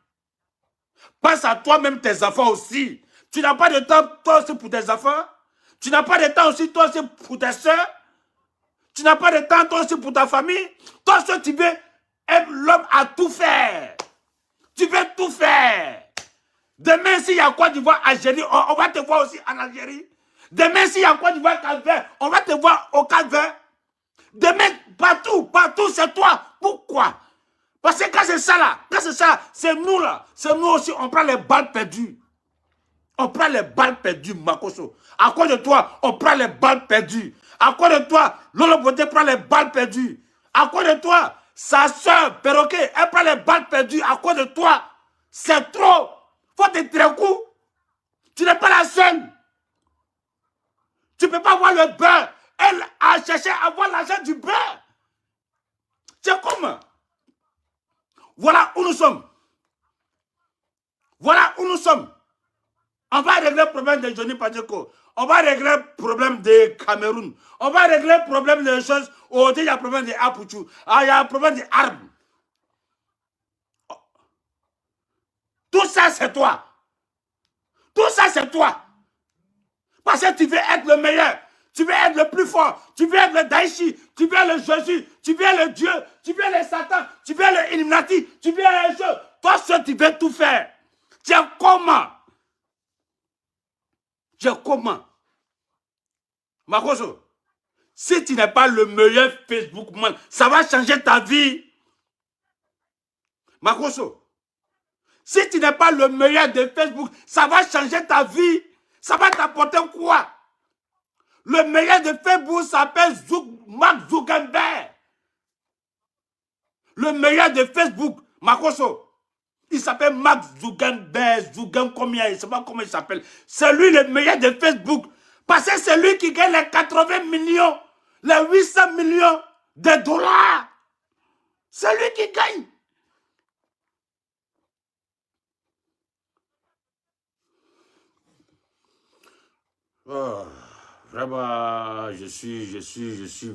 Speaker 2: Pense à toi-même, tes enfants aussi. Tu n'as pas de temps, toi aussi, pour tes enfants. Tu n'as pas de temps aussi, toi aussi, pour tes soeurs. Tu n'as pas de temps, toi aussi, pour ta famille. Toi aussi, tu veux être l'homme à tout faire. Tu veux tout faire. Demain, s'il y a quoi d'Ivoire, Algérie, on va te voir aussi en Algérie. Demain, s'il y a quoi d'Ivoire, Cap-Vert, on va te voir au Cap-Vert. Demain, partout, c'est toi. Pourquoi? Parce que quand c'est ça là, c'est nous là. C'est nous aussi, on prend les balles perdues. On prend les balles perdues, Makoso. À cause de toi, on prend les balles perdues. À cause de toi, Lolo Beauté prend les balles perdues. À cause de toi, sa soeur, Perroquet, elle prend les balles perdues. À cause de toi, c'est trop. Faut te tirer un coup. Tu n'es pas la seule. Tu ne peux pas avoir le beurre. Elle a cherché à avoir l'argent du beurre. C'est comme... Voilà où nous sommes. Voilà où nous sommes. On va régler le problème de Johnny Pacheco. On va régler le problème de Cameroun. On va régler le problème des choses. Oh, il y a un problème de Apuchou. Ah, il y a un problème des arbres. Tout ça, c'est toi. Tout ça, c'est toi. Parce que tu veux être le meilleur. Tu veux être le plus fort. Tu veux être le Daichi. Tu veux être le Jésus. Tu veux être le Dieu. Tu veux être le Satan. Tu veux être le Illuminati. Tu veux être le jeu. Toi seul, tu veux tout faire. Tu es comment? Tu es comment? Makoso, si tu n'es pas le meilleur Facebook man, ça va changer ta vie. Makoso, si tu n'es pas le meilleur de Facebook, ça va changer ta vie. Ça va t'apporter quoi? Le meilleur de Facebook s'appelle Mark Zuckerberg. Le meilleur de Facebook, Makoso, il s'appelle Mark Zuckerberg, combien, je ne sais pas comment il s'appelle. C'est lui le meilleur de Facebook. Parce que c'est lui qui gagne les 80 millions, les 800 millions de dollars. C'est lui qui gagne. Oh, vraiment, je suis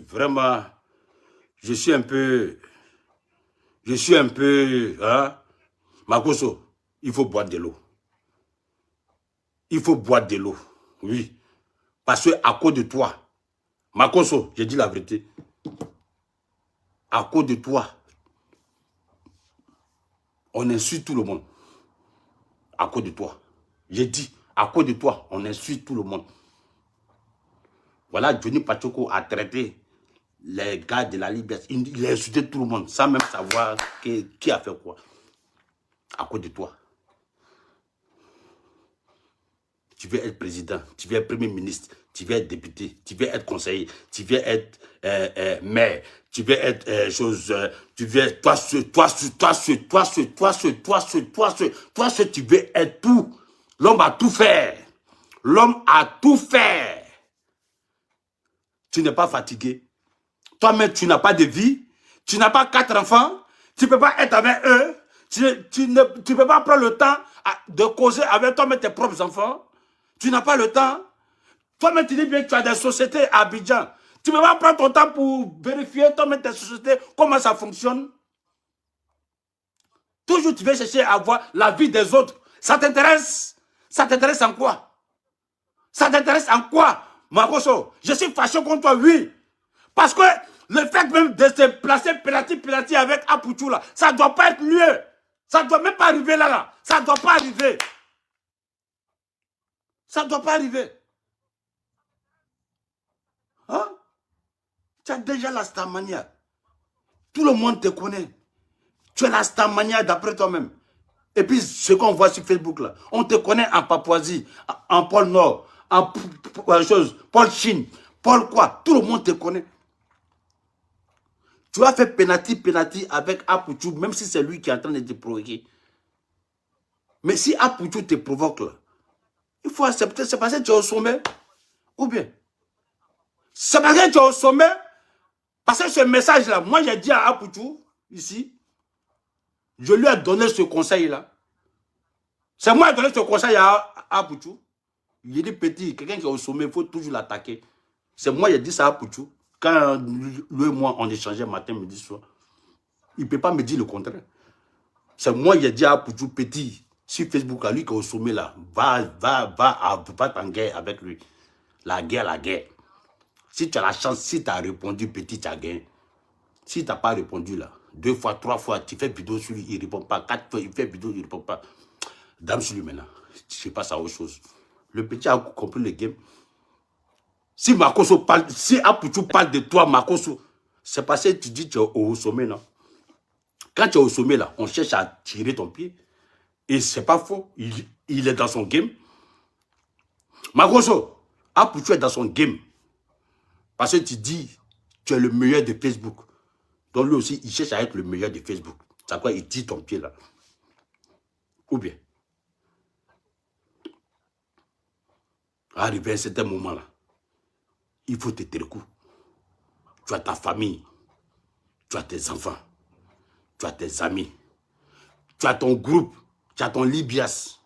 Speaker 2: vraiment, je suis un peu, hein, Makoso, il faut boire de l'eau. Il faut boire de l'eau, oui. Parce que à cause de toi, Makoso, j'ai dit la vérité, à cause de toi, on insulte tout le monde. À cause de toi. J'ai dit, à cause de toi, on insulte tout le monde. Voilà, Johnny Pacheco a traité les gars de la liberté. Il a insulté tout le monde, sans même savoir qui a fait quoi. À cause de toi. Tu veux être président, tu veux être premier ministre, tu veux être député, tu veux être conseiller, tu veux être maire, tu veux être tu veux être tu veux être tout. L'homme a tout fait. L'homme a tout fait. Tu n'es pas fatigué. Toi-même, tu n'as pas de vie. Tu n'as pas 4 enfants. Tu ne peux pas être avec eux. Tu ne peux pas prendre le temps de causer avec toi-même tes propres enfants. Tu n'as pas le temps. Toi-même, tu dis bien que tu as des sociétés à Abidjan. Tu ne peux pas prendre ton temps pour vérifier toi-même tes sociétés, comment ça fonctionne. Toujours, tu veux chercher à voir la vie des autres. Ça t'intéresse? Ça t'intéresse en quoi? Ça t'intéresse en quoi, Makoso? Je suis fâché contre toi, oui. Parce que le fait même de se placer Pelati avec Apuchou, là, ça ne doit pas être lieu. Ça ne doit même pas arriver là. Ça ne doit pas arriver. Ça ne doit pas arriver. Hein? Tu as déjà la Starmania. Tout le monde te connaît. Tu as la Starmania d'après toi-même. Et puis, ce qu'on voit sur Facebook, là, on te connaît en Papouasie, en pôle Nord, en pôle Chine, pôle quoi. Tout le monde te connaît. Tu as fait penalty avec Apuchou, même si c'est lui qui est en train de te provoquer. Mais si Apoutou te provoque là, il faut accepter, c'est parce que tu es au sommet. Ou bien, c'est parce que tu es au sommet. Parce que ce message-là, moi j'ai dit à Apoutou, ici, je lui ai donné ce conseil-là. C'est moi qui ai donné ce conseil à Apoutou. Il dit petit, quelqu'un qui est au sommet, il faut toujours l'attaquer. C'est moi qui ai dit ça à Apoutou. Quand lui et moi, on échangeait matin, midi, soir. Il ne peut pas me dire le contraire. C'est moi qui ai dit à Apoutou, petit, sur Facebook, à lui qui est au sommet là, va en guerre avec lui. La guerre. Si tu as la chance, si tu as répondu, petit, tu as gagné. Si tu n'as pas répondu là, 2 fois, 3 fois, tu fais vidéo sur lui, il ne répond pas. 4 fois, il fait vidéo, il ne répond pas. Dame sur lui maintenant. Je passe à autre chose. Le petit a compris le game. Si Makoso parle, si Apoutou parle de toi, Makoso, c'est parce que tu dis que tu es au sommet, non? Quand tu es au sommet là, on cherche à tirer ton pied. Et c'est pas faux. Il est dans son game. Makoso, Apoutou est dans son game. Parce que tu dis, tu es le meilleur de Facebook. Donc lui aussi, il cherche à être le meilleur de Facebook. C'est quoi, il tire ton pied là. Ou bien, arrivé à un certain moment là, il faut te tirer le coup. Tu as ta famille, tu as tes enfants, tu as tes amis, tu as ton groupe, tu as ton Libias.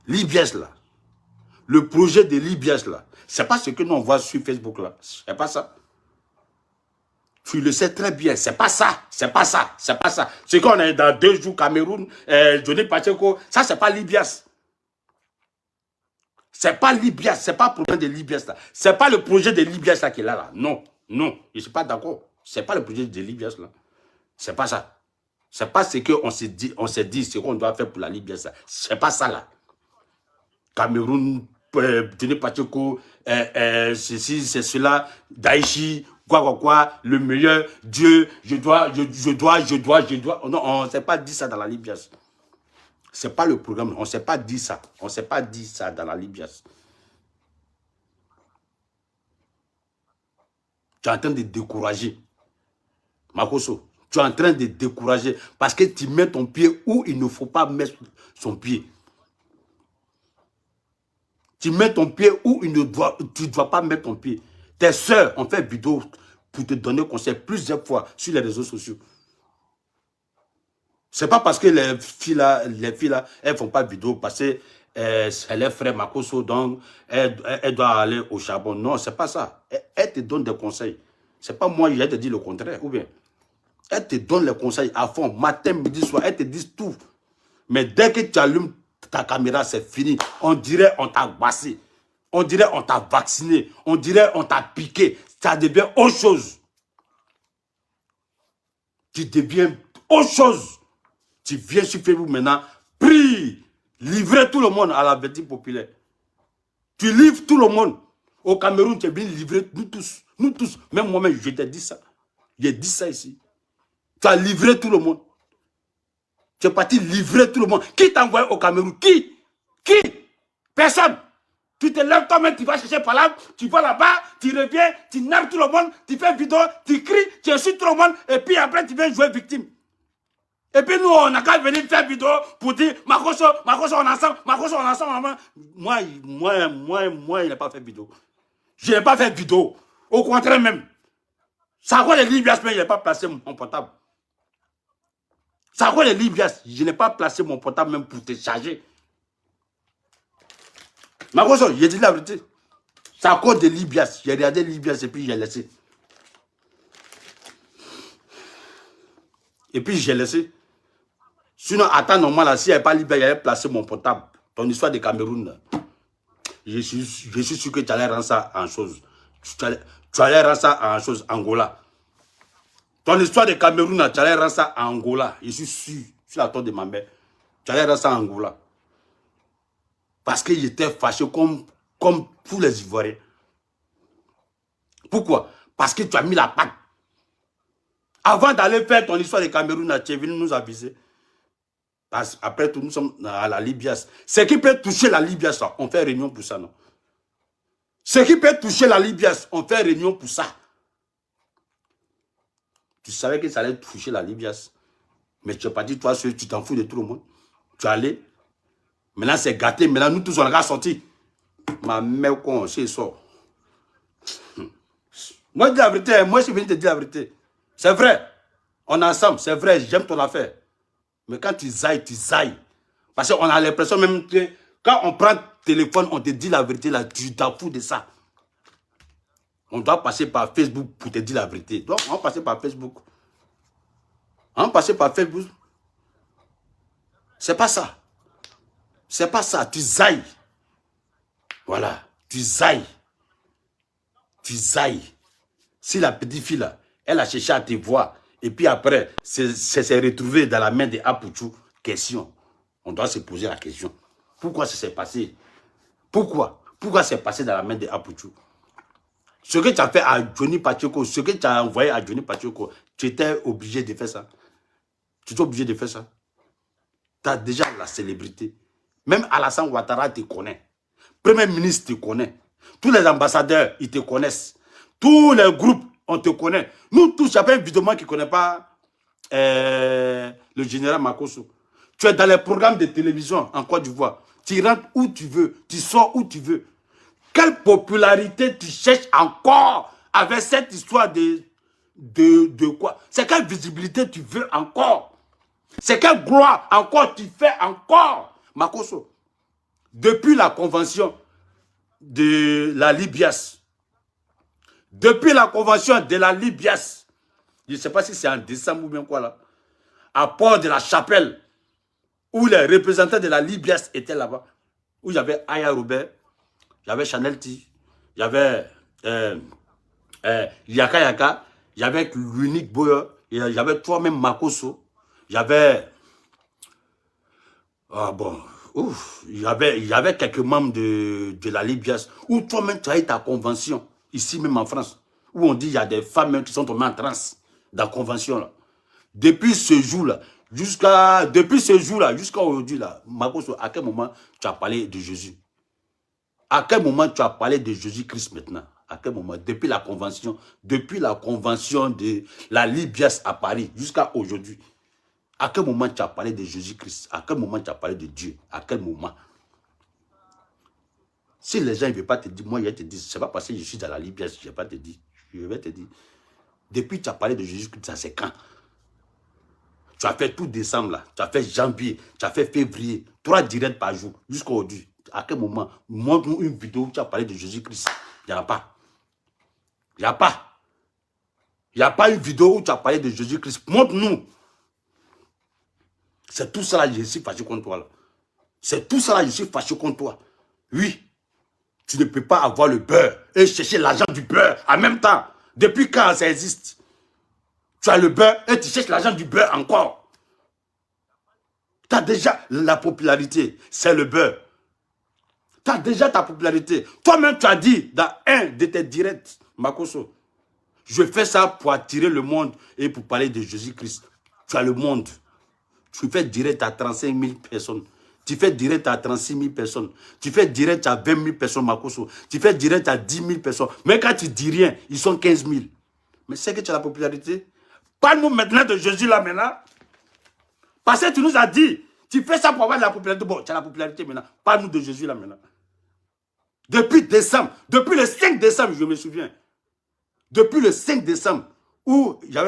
Speaker 2: Libias là, le projet de Libias là, c'est pas ce que nous on voit sur Facebook là, c'est pas ça. Tu le sais très bien, c'est pas ça, c'est pas ça, c'est pas ça. Ce qu'on est dans 2 jours Cameroun, Johnny Pacheco, ça c'est pas Libias. C'est pas Libias, c'est pas le problème de Libias là. C'est pas le projet de Libias là qui est là. Non, non, je suis pas d'accord. C'est pas le projet de Libias là. C'est pas ça. C'est pas ce qu'on s'est dit, ce qu'on doit faire pour la Libias là. C'est pas ça là. Cameroun, Johnny Pacheco, ceci, c'est cela, Daichi, quoi, le meilleur, Dieu, je dois. Non, on ne s'est pas dit ça dans la Libias. C'est pas le programme, on ne s'est pas dit ça. On ne s'est pas dit ça dans la Libias. Tu es en train de décourager. Makoso, tu es en train de décourager parce que tu mets ton pied où il ne faut pas mettre son pied. Tu mets ton pied où tu ne dois pas mettre ton pied. Tes soeurs ont fait vidéo pour te donner conseil plusieurs fois sur les réseaux sociaux. C'est pas parce que les filles là, elles ne font pas vidéo parce que c'est leur frère Makoso, donc elles doivent aller au charbon. Non, c'est pas ça. Elles te donnent des conseils. C'est pas moi, je vais te dire le contraire. Ou bien, elles te donnent les conseils à fond, matin, midi, soir. Elles te disent tout. Mais dès que tu allumes ta caméra, c'est fini. On dirait on t'a bassé. On dirait on t'a vacciné. On dirait on t'a piqué. Ça devient autre chose. Tu deviens autre chose. Tu viens sur Facebook maintenant, prie, livrer tout le monde à la vertu populaire. Tu livres tout le monde. Au Cameroun, tu es bien livré, nous tous. Même moi-même, je t'ai dit ça. J'ai dit ça ici. Tu as livré tout le monde. Tu es parti livrer tout le monde. Qui t'a envoyé au Cameroun? Qui? Personne. Tu te lèves toi-même, tu vas chercher par là, tu vas là-bas, tu reviens, tu narres tout le monde, tu fais vidéo, tu cries, tu insultes tout le monde, et puis après tu viens jouer victime. Et puis nous, on n'a qu'à venir faire vidéo pour dire Makoso, on est ensemble, Makoso, on est ensemble. Moi, il n'a pas fait vidéo. Je n'ai pas fait vidéo. Au contraire même. Ça quoi les Libias, mais il n'a pas placé mon portable. Ça quoi les Libias, je n'ai pas placé mon portable même pour te charger. Makoso, j'ai dit la vérité. C'est à cause de Libias. J'ai regardé Libias et puis j'ai laissé. Et puis j'ai laissé. Sinon, à temps normal, là, si il n'y avait pas Libya, j'allais placer mon portable. Ton histoire de Cameroun, là. Je suis sûr que tu allais rendre ça en chose. Tu allais rendre ça en chose, Angola. Ton histoire de Cameroun, là, tu allais rendre ça en Angola. Je suis sûr, sur la tombe de ma mère. Tu allais rendre ça en Angola. Parce que j'étais fâché comme tous les Ivoiriens. Pourquoi? Parce que tu as mis la patte. Avant d'aller faire ton histoire de Cameroun, là, tu es venu nous aviser. Parce après tout, nous sommes à la Libias. Ce qui peut toucher la Libias, on fait réunion pour ça, non? Ce qui peut toucher la Libias, on fait réunion pour ça. Tu savais que ça allait toucher la Libias. Mais tu n'as pas dit, toi, tu t'en fous de tout le monde. Tu es allé, Maintenant, c'est gâté. Maintenant, nous tous, on a sorti. Ma mère, con, c'est ça. Moi, je dis la vérité. Moi, je suis venu te dire la vérité. C'est vrai. On est ensemble. C'est vrai. J'aime ton affaire. Mais quand tu zailles, tu zailles. Parce qu'on a l'impression même que quand on prend le téléphone, on te dit la vérité, là, tu t'en fous de ça. On doit passer par Facebook pour te dire la vérité. Donc, on va passer par Facebook. On va passer par Facebook. C'est pas ça. C'est pas ça. Tu zailles. Voilà. Tu zailles. Tu zailles. Si la petite fille, là, elle a cherché à te voir, et puis après, s'est retrouvée dans la main de Apouchou, question. On doit se poser la question. Pourquoi ça s'est passé? Pourquoi? Pourquoi c'est passé dans la main de Apouchou? Ce que tu as fait à Johnny Pacheco, ce que tu as envoyé à Johnny Pacheco, tu étais obligé de faire ça. Tu étais obligé de faire ça. Tu as déjà la célébrité. Même Alassane Ouattara te connaît. Premier ministre te connaît. Tous les ambassadeurs, ils te connaissent. Tous les groupes, on te connaît. Nous tous, il n'y a pas évidemment qui ne connaît pas le général Makosso. Tu es dans les programmes de télévision en Côte d'Ivoire. Tu rentres où tu veux, tu sors où tu veux. Quelle popularité tu cherches encore avec cette histoire de quoi? C'est quelle visibilité tu veux encore? C'est quelle gloire encore tu fais encore, Makosso? Depuis la convention de la Libias, depuis la convention de la Libias, je ne sais pas si c'est en décembre ou bien quoi là, à Port de la Chapelle, où les représentants de la Libias étaient là-bas, où il y avait Aya Robert, il y avait Chanel T, il y avait Yaka Yaka, il y avait l'unique Boyer, il y avait toi-même Makosso, il y avait... Ah bon, ouf, il y avait quelques membres de la Libias, où toi-même tu as eu ta convention, ici même en France, où on dit qu'il y a des femmes qui sont tombées en transe dans la convention là. Depuis ce jour-là, jusqu'à aujourd'hui, là, Makosso, à quel moment tu as parlé de Jésus? À quel moment tu as parlé de Jésus-Christ maintenant? À quel moment? Depuis la convention de la Libias à Paris jusqu'à aujourd'hui. À quel moment tu as parlé de Jésus-Christ? À quel moment tu as parlé de Dieu? À quel moment? Si les gens ne veulent pas te dire, moi, je te dis, c'est pas parce que je suis dans la Libias, je ne vais pas te dire. Je vais te dire. Depuis que tu as parlé de Jésus-Christ, ça c'est quand? Tu as fait tout décembre là, tu as fait janvier, tu as fait février, 3 directs par jour, jusqu'à aujourd'hui. À quel moment? Montre-nous une vidéo où tu as parlé de Jésus-Christ. Il n'y en a pas. Il n'y a pas. Il n'y a pas une vidéo où tu as parlé de Jésus-Christ. Montre-nous. C'est tout ça là, je suis fâché contre toi là. C'est tout ça là, je suis fâché contre toi. Oui. Tu ne peux pas avoir le beurre et chercher l'argent du beurre en même temps. Depuis quand ça existe? Tu as le beurre et tu cherches l'argent du beurre encore. Tu as déjà la popularité, c'est le beurre. Tu as déjà ta popularité. Toi-même, tu as dit dans un de tes directs, Makosso, je fais ça pour attirer le monde et pour parler de Jésus-Christ. Tu as le monde. Tu fais direct à 35 000 personnes. Tu fais direct à 36 000 personnes. Tu fais direct à 20 000 personnes, Makosso. Tu fais direct à 10 000 personnes. Mais quand tu dis rien, ils sont 15 000. Mais c'est que tu as la popularité. Parle-nous maintenant de Jésus là maintenant. Parce que tu nous as dit, tu fais ça pour avoir de la popularité. Bon, tu as la popularité maintenant. Parle-nous de Jésus là maintenant. Depuis décembre, depuis le 5 décembre, je me souviens. Depuis le 5 décembre, où il y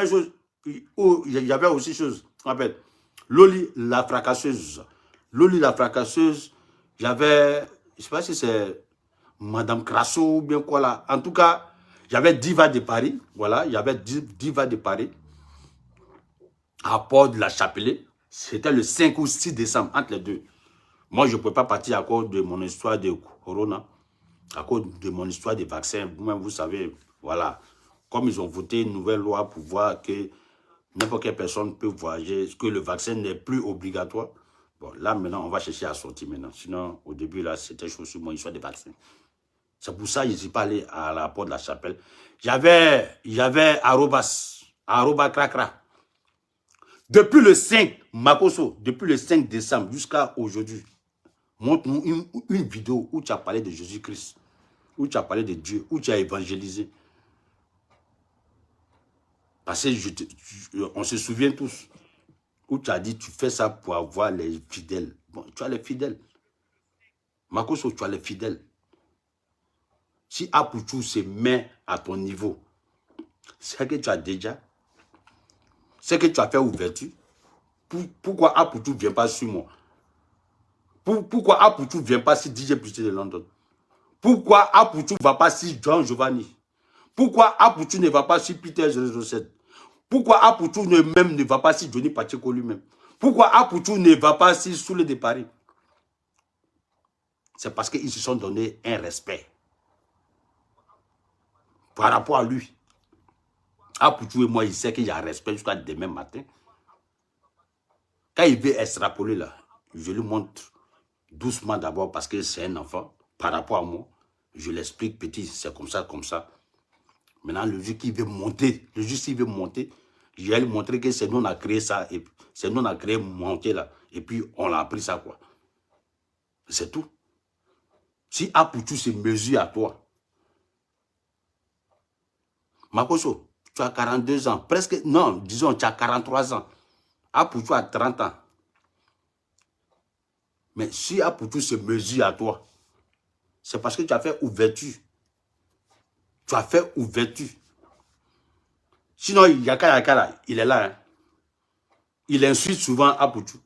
Speaker 2: avait aussi chose, on appelle Loli la fracasseuse. Loli la fracasseuse, j'avais, je ne sais pas si c'est Madame Crasso ou bien quoi là. En tout cas, j'avais Diva de Paris. Voilà, il y avait Diva de Paris à Port de la Chapelle. C'était le 5 ou 6 décembre, entre les deux. Moi, je ne pouvais pas partir à cause de mon histoire de Corona, à cause de mon histoire des vaccins. Vous-même, vous savez, voilà. Comme ils ont voté une nouvelle loi pour voir que n'importe quelle personne peut voyager, que le vaccin n'est plus obligatoire. Bon, là, maintenant, on va chercher à sortir maintenant. Sinon, au début, là, c'était chaud sur mon histoire des vaccins. C'est pour ça que je ne suis pas allé à la porte de la Chapelle. Il y avait Arobas Cracra. Depuis le 5, Makosso, depuis le 5 décembre jusqu'à aujourd'hui, montre-nous une vidéo où tu as parlé de Jésus-Christ, où tu as parlé de Dieu, où tu as évangélisé. Parce que on se souvient tous, où tu as dit, tu fais ça pour avoir les fidèles. Bon, tu as les fidèles. Makoso, tu as les fidèles. Si Apouchou se met à ton niveau, c'est que tu as déjà, c'est que tu as fait ouverture. Pourquoi Apouchou ne vient pas sur moi? Pourquoi Apouchou ne vient pas sur DJ Plus de London? Pourquoi Apouchou ne va pas sur John Giovanni? Pourquoi Apouchou ne va pas sur Peter 007? Pourquoi Apouchou ne va pas sur Johnny Pacheco lui-même? Pourquoi Apouchou ne va pas sur Soule de Paris? C'est parce qu'ils se sont donné un respect par rapport à lui. Apouchou et moi, il sait qu'il y a un respect jusqu'à demain matin. Quand il veut extrapoler là, je lui montre doucement d'abord parce que c'est un enfant. Par rapport à moi, je l'explique petit, c'est comme ça, comme ça. Maintenant, le jour qui veut monter, le jour s'il veut monter, je vais lui montrer que c'est nous on a créé ça, et c'est nous on a créé monter là, et puis on a appris ça quoi. C'est tout. Si Apouchou se mesure à toi, Makoso, tu as 42 ans, presque, non, disons, tu as 43 ans. Apouchou a 30 ans. Mais si Apouchou se mesure à toi, c'est parce que tu as fait ouverture. Tu as fait ouverture. Sinon, Yaka là, il est là. Hein. Il insulte souvent Apouchou.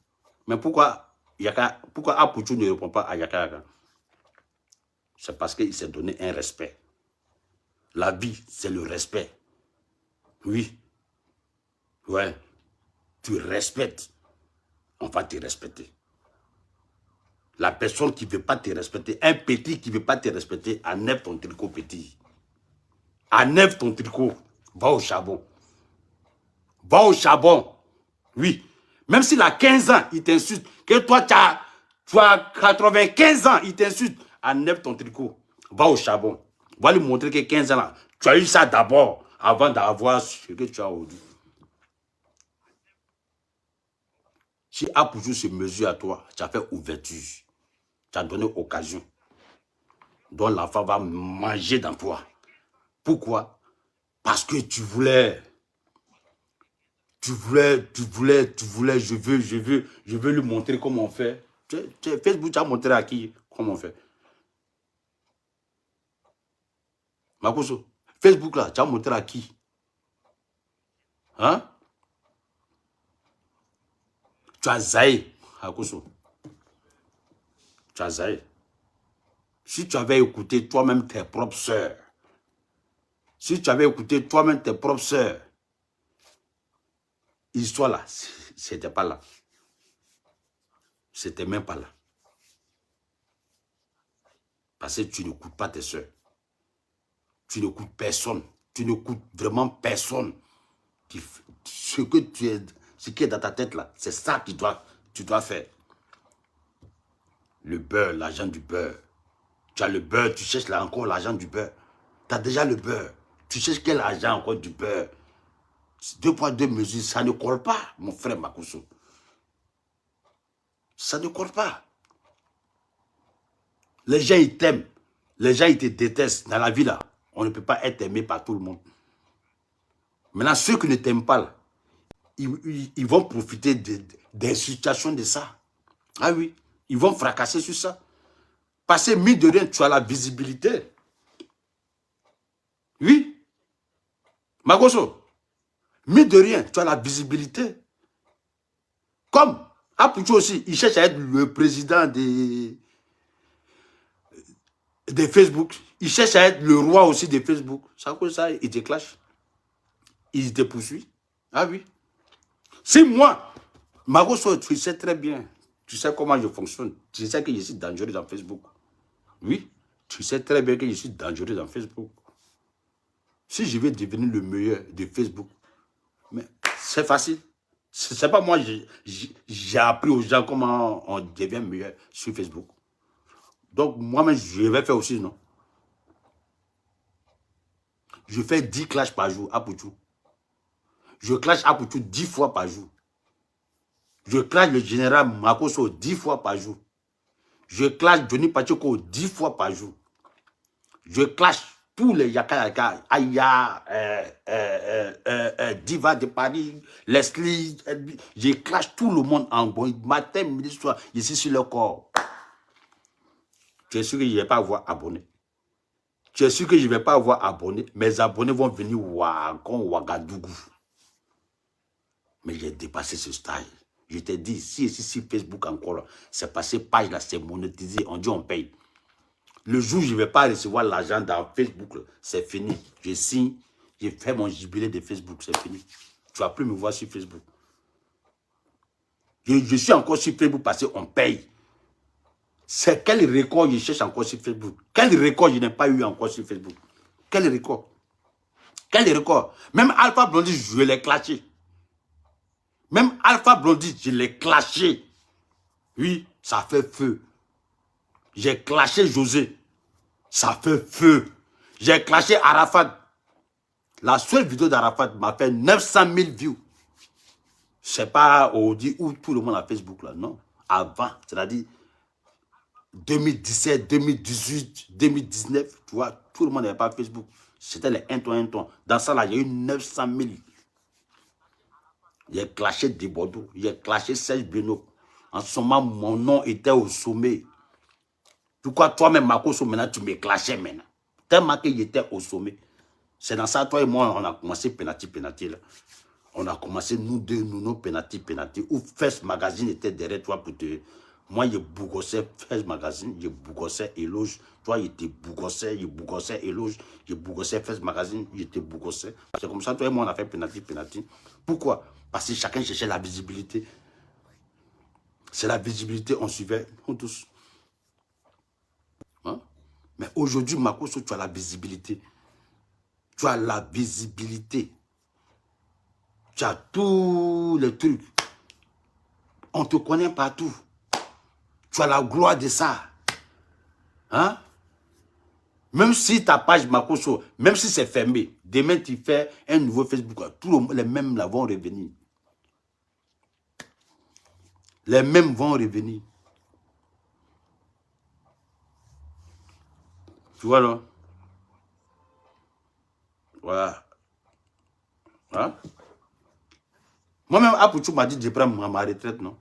Speaker 2: Mais pourquoi Apouchou ne répond pas à Yaka? C'est parce qu'il s'est donné un respect. La vie, c'est le respect. Oui. Ouais. Tu respectes. On va te respecter. La personne qui ne veut pas te respecter, un petit qui ne veut pas te respecter, enlève ton tricot petit. Enlève ton tricot. Va au charbon. Va au charbon. Oui. Même s'il a 15 ans, il t'insulte. Que toi, tu as 95 ans, il t'insulte. Enlève ton tricot. Va au charbon. Va lui montrer que 15 ans, là, tu as eu ça d'abord, avant d'avoir ce que tu as aujourd'hui. Si Apouchou se mesure à toi, tu as fait ouverture. Tu as donné occasion. Donc l'enfant va manger dans toi. Pourquoi? Parce que tu voulais, je veux lui montrer comment on fait. Facebook, tu as montré à qui comment on fait. Makoso, Facebook là, tu as montré à qui? Hein? Tu as zaï, Makoso. Tu as zaï. Si tu avais écouté toi-même tes propres sœurs, si tu avais écouté toi-même tes propres sœurs, l'histoire là, c'était pas là. C'était même pas là. Parce que tu n'écoutes pas tes sœurs. Tu n'écoutes personne. Tu n'écoutes vraiment personne. Ce qui est dans ta tête là, c'est ça que tu dois faire. Le beurre, l'argent du beurre. Tu as le beurre, tu cherches là encore l'argent du beurre. Tu as déjà le beurre. Tu cherches quel argent encore du beurre. 2 poids 2 mesures, ça ne colle pas, mon frère Makoso. Ça ne colle pas. Les gens, ils t'aiment. Les gens, ils te détestent. Dans la vie, là, on ne peut pas être aimé par tout le monde. Maintenant, ceux qui ne t'aiment pas, là, ils vont profiter des situations de ça. Ah oui, ils vont fracasser sur ça. Parce que, mine de rien, tu as la visibilité. Oui. Makoso, mine de rien, tu as la visibilité. Comme Apouchou aussi, il cherche à être le président de Facebook. Il cherche à être le roi aussi de Facebook. C'est à cause de ça, il te clash. Il te poursuit. Ah oui. Si moi, Makoso, tu sais très bien, tu sais comment je fonctionne. Tu sais que je suis dangereux dans Facebook. Oui, tu sais très bien que je suis dangereux dans Facebook. Si je vais devenir le meilleur de Facebook, mais c'est facile. C'est pas moi, j'ai appris aux gens comment on devient meilleur sur Facebook. Donc, moi-même, je vais faire aussi, non? Je fais 10 clashs par jour, Apouchou. Je clash Apouchou 10 fois par jour. Je clash le général Makoso 10 fois par jour. Je clash Johnny Pacheco 10 fois par jour. Je clash tous les Yaka, Aya, Diva de Paris, Leslie. Je clash tout le monde en bon. Matin, midi, soir, je suis sur le corps. Tu es sûr que je ne vais pas avoir abonné. Tu es sûr que je ne vais pas avoir abonné. Mes abonnés vont venir Ouagadougou. Mais j'ai dépassé ce stade. Je t'ai dit, si Facebook encore, c'est passé page là, c'est monétisé, on dit on paye. Le jour où je ne vais pas recevoir l'argent dans Facebook, c'est fini. Je signe, j'ai fait mon jubilé de Facebook, c'est fini. Tu ne vas plus me voir sur Facebook. Je suis encore sur Facebook parce qu'on paye. C'est quel record je cherche encore sur Facebook? Quel record je n'ai pas eu encore sur Facebook? Quel record? Quel record? Même Alpha Blondy, je l'ai clashé. Même Alpha Blondy, je l'ai clashé. Oui, ça fait feu. J'ai clashé José. Ça fait feu. J'ai clashé Arafat. La seule vidéo d'Arafat m'a fait 900 000 views. C'est pas Audi où tout le monde a Facebook là, non. Avant, c'est-à-dire 2017, 2018, 2019, tu vois, tout le monde n'avait pas Facebook. C'était les 1 ton. Dans ça là, il y a eu 900 000. J'ai clashé des Bordeaux, j'ai clashé Serge Beno. En ce moment, mon nom était au sommet. Pourquoi toi-même, Makoso, maintenant, tu me clashais maintenant? Tellement qu'il était au sommet. C'est dans ça, toi et moi, on a commencé penalty là. On a commencé, nous deux, nous, penalty. Où First Magazine était derrière toi pour te... Moi, je bougossais First Magazine, je bougossais Éloge. Toi, il te bougossais, Éloge. Je bougossais First Magazine, je te bougossais. C'est comme ça, toi et moi, on a fait penalty. Pourquoi? Parce que chacun cherchait la visibilité. C'est la visibilité, on suivait, nous tous. Hein? Mais aujourd'hui, Makoso, tu as la visibilité. Tu as la visibilité. Tu as tous les trucs. On te connaît partout. Tu as la gloire de ça. Hein? Même si ta page Makoso, même si c'est fermé, demain tu fais un nouveau Facebook, tous les mêmes là vont revenir. Les mêmes vont revenir. Tu vois là? Voilà. Hein? Moi-même, Apouchou m'a dit de prendre ma retraite, non?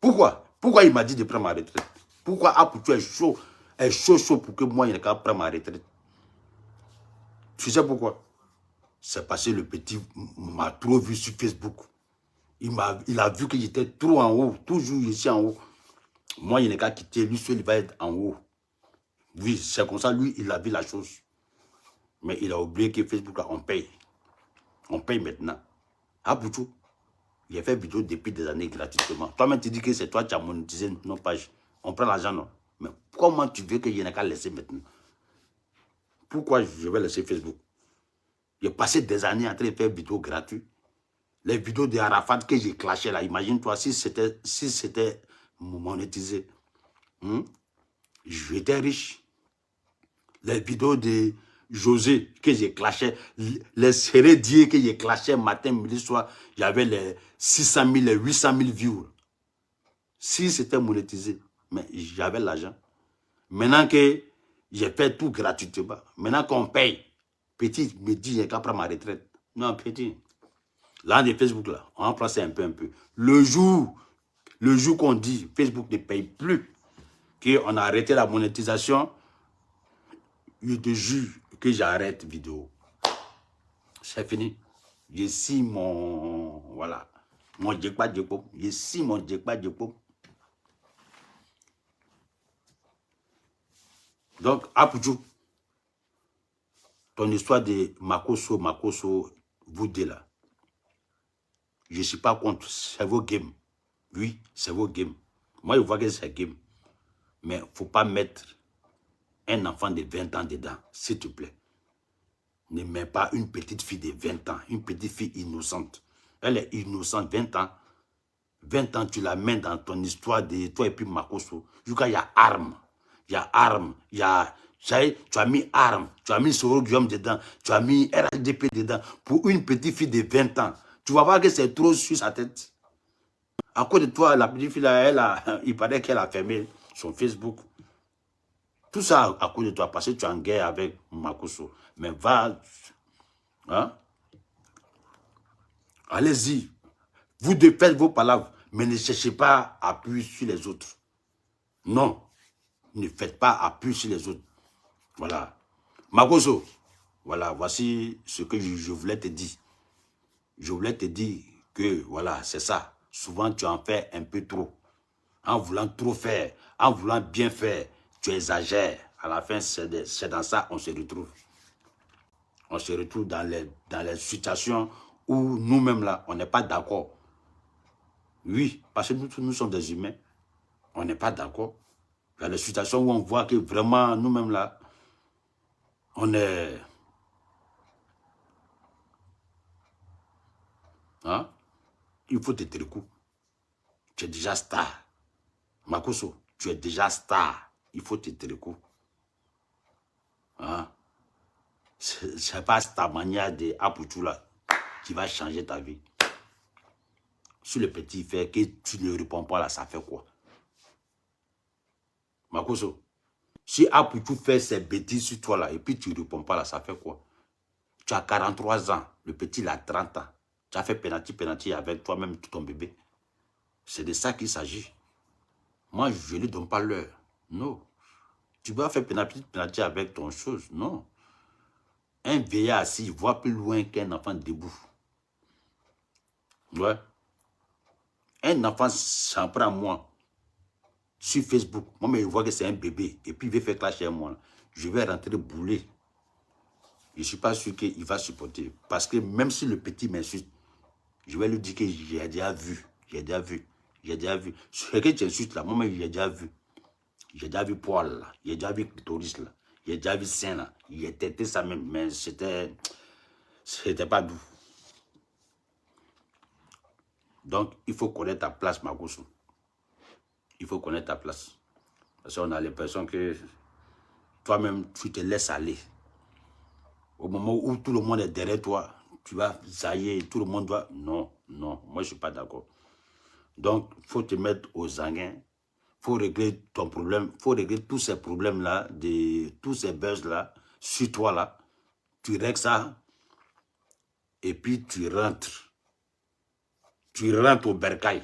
Speaker 2: Pourquoi? Pourquoi il m'a dit de prendre ma retraite? Pourquoi Apouchou est chaud pour que moi, il n'ait qu'à prendre ma retraite? Tu sais pourquoi? C'est parce que le petit m'a trop vu sur Facebook. Il a vu que j'étais trop en haut. Toujours ici en haut. Moi, il n'est qu'à quitter. Lui seul, il va être en haut. Oui, c'est comme ça. Lui, il a vu la chose. Mais il a oublié que Facebook, là, on paye. On paye maintenant. Apouchou, il a fait vidéo depuis des années gratuitement. Toi-même, tu dis que c'est toi qui as monétisé nos pages. On prend l'argent, non? Mais comment tu veux qu'il y en ait qu'à laisser maintenant? Pourquoi je vais laisser Facebook? J'ai passé des années en train de faire des vidéos gratuites. Les vidéos de Arafat que j'ai clashées là, imagine-toi si c'était monétisé. J'étais riche. Les vidéos de José que j'ai clashées, les sérédiers que j'ai clashées matin, midi, soir, il y avait les 600 000, les 800 000 views. Si c'était monétisé, mais j'avais l'argent. Maintenant que j'ai fait tout gratuitement, maintenant qu'on paye, petit me dit, j'ai qu'à prendre ma retraite. Non, petit. Là, de Facebook, là, on en place un peu. Le jour qu'on dit Facebook ne paye plus, qu'on a arrêté la monétisation, je te jure que j'arrête vidéo. C'est fini. J'ai si mon... Voilà. Mon djekpa djekpom. J'ai si mon djekpa djekpom. Donc, Apouchou, ton histoire de Makoso, vous deux là, je ne suis pas contre, c'est vos games. Oui, c'est vos games. Moi, je vois que c'est game. Mais il ne faut pas mettre un enfant de 20 ans dedans, s'il te plaît. Ne mets pas une petite fille de 20 ans, une petite fille innocente. Elle est innocente, 20 ans. 20 ans, tu la mets dans ton histoire de toi et puis Makoso. Jusqu'à il y a armes. Il y a armes. Il y a... Tu as mis armes. Tu as mis Soro Guillaume dedans. Tu as mis RHDP dedans. Pour une petite fille de 20 ans. Tu vas voir que c'est trop sur sa tête. À cause de toi, la petite fille, là, il paraît qu'elle a fermé son Facebook. Tout ça à cause de toi, parce que tu es en guerre avec Makoso. Mais va... Hein? Allez-y. Vous deux faites vos palabres, mais ne cherchez pas à appuyer sur les autres. Non. Ne faites pas appui sur les autres. Voilà. Makoso, voilà, voici ce que je voulais te dire. Je voulais te dire que, voilà, c'est ça. Souvent, tu en fais un peu trop. En voulant trop faire, en voulant bien faire, tu exagères. À la fin, c'est dans ça qu'on se retrouve. On se retrouve dans les situations où nous-mêmes, là, on n'est pas d'accord. Oui, parce que nous sommes des humains. On n'est pas d'accord. Il y a des situations où on voit que vraiment, nous-mêmes, là, on est... Hein? Il faut te tirer le coup. Tu es déjà star. Makoso, tu es déjà star. Il faut te tirer le coup. Hein? C'est pas ta manière de Aputu là qui va changer ta vie. Si le petit fait que tu ne réponds pas là, ça fait quoi? Makoso, si Aputu fait ses bêtises sur toi là et puis tu ne réponds pas là, ça fait quoi? Tu as 43 ans, le petit il a 30 ans. Tu as fait penalty avec toi-même, ton bébé. C'est de ça qu'il s'agit. Moi, je ne lui donne pas l'heure. Non. Tu vas faire penalty avec ton chose. Non. Un vieillard assis voit plus loin qu'un enfant debout. Ouais. Un enfant s'en prend à moi sur Facebook. Moi, mais il voit que c'est un bébé. Et puis, il veut faire clasher moi. Je vais rentrer bouler. Je ne suis pas sûr qu'il va supporter. Parce que même si le petit m'insulte, je vais lui dire que j'ai déjà vu. J'ai déjà vu. J'ai déjà vu. Ce que tu insultes là, moi, j'ai déjà vu. J'ai déjà vu poil là. J'ai déjà vu clitoris là. J'ai déjà vu sein là. Il était ça même. Mais c'était pas doux. Donc, il faut connaître ta place, Makoso. Il faut connaître ta place. Parce qu'on a l'impression que toi-même, tu te laisses aller. Au moment où tout le monde est derrière toi, tu vas zailler, tout le monde doit... Non, non, moi je ne suis pas d'accord. Donc, il faut te mettre aux anguins. Il faut régler ton problème. Il faut régler tous ces problèmes-là, tous ces buzz-là, sur toi là. Tu règles ça et puis tu rentres. Tu rentres au bercail.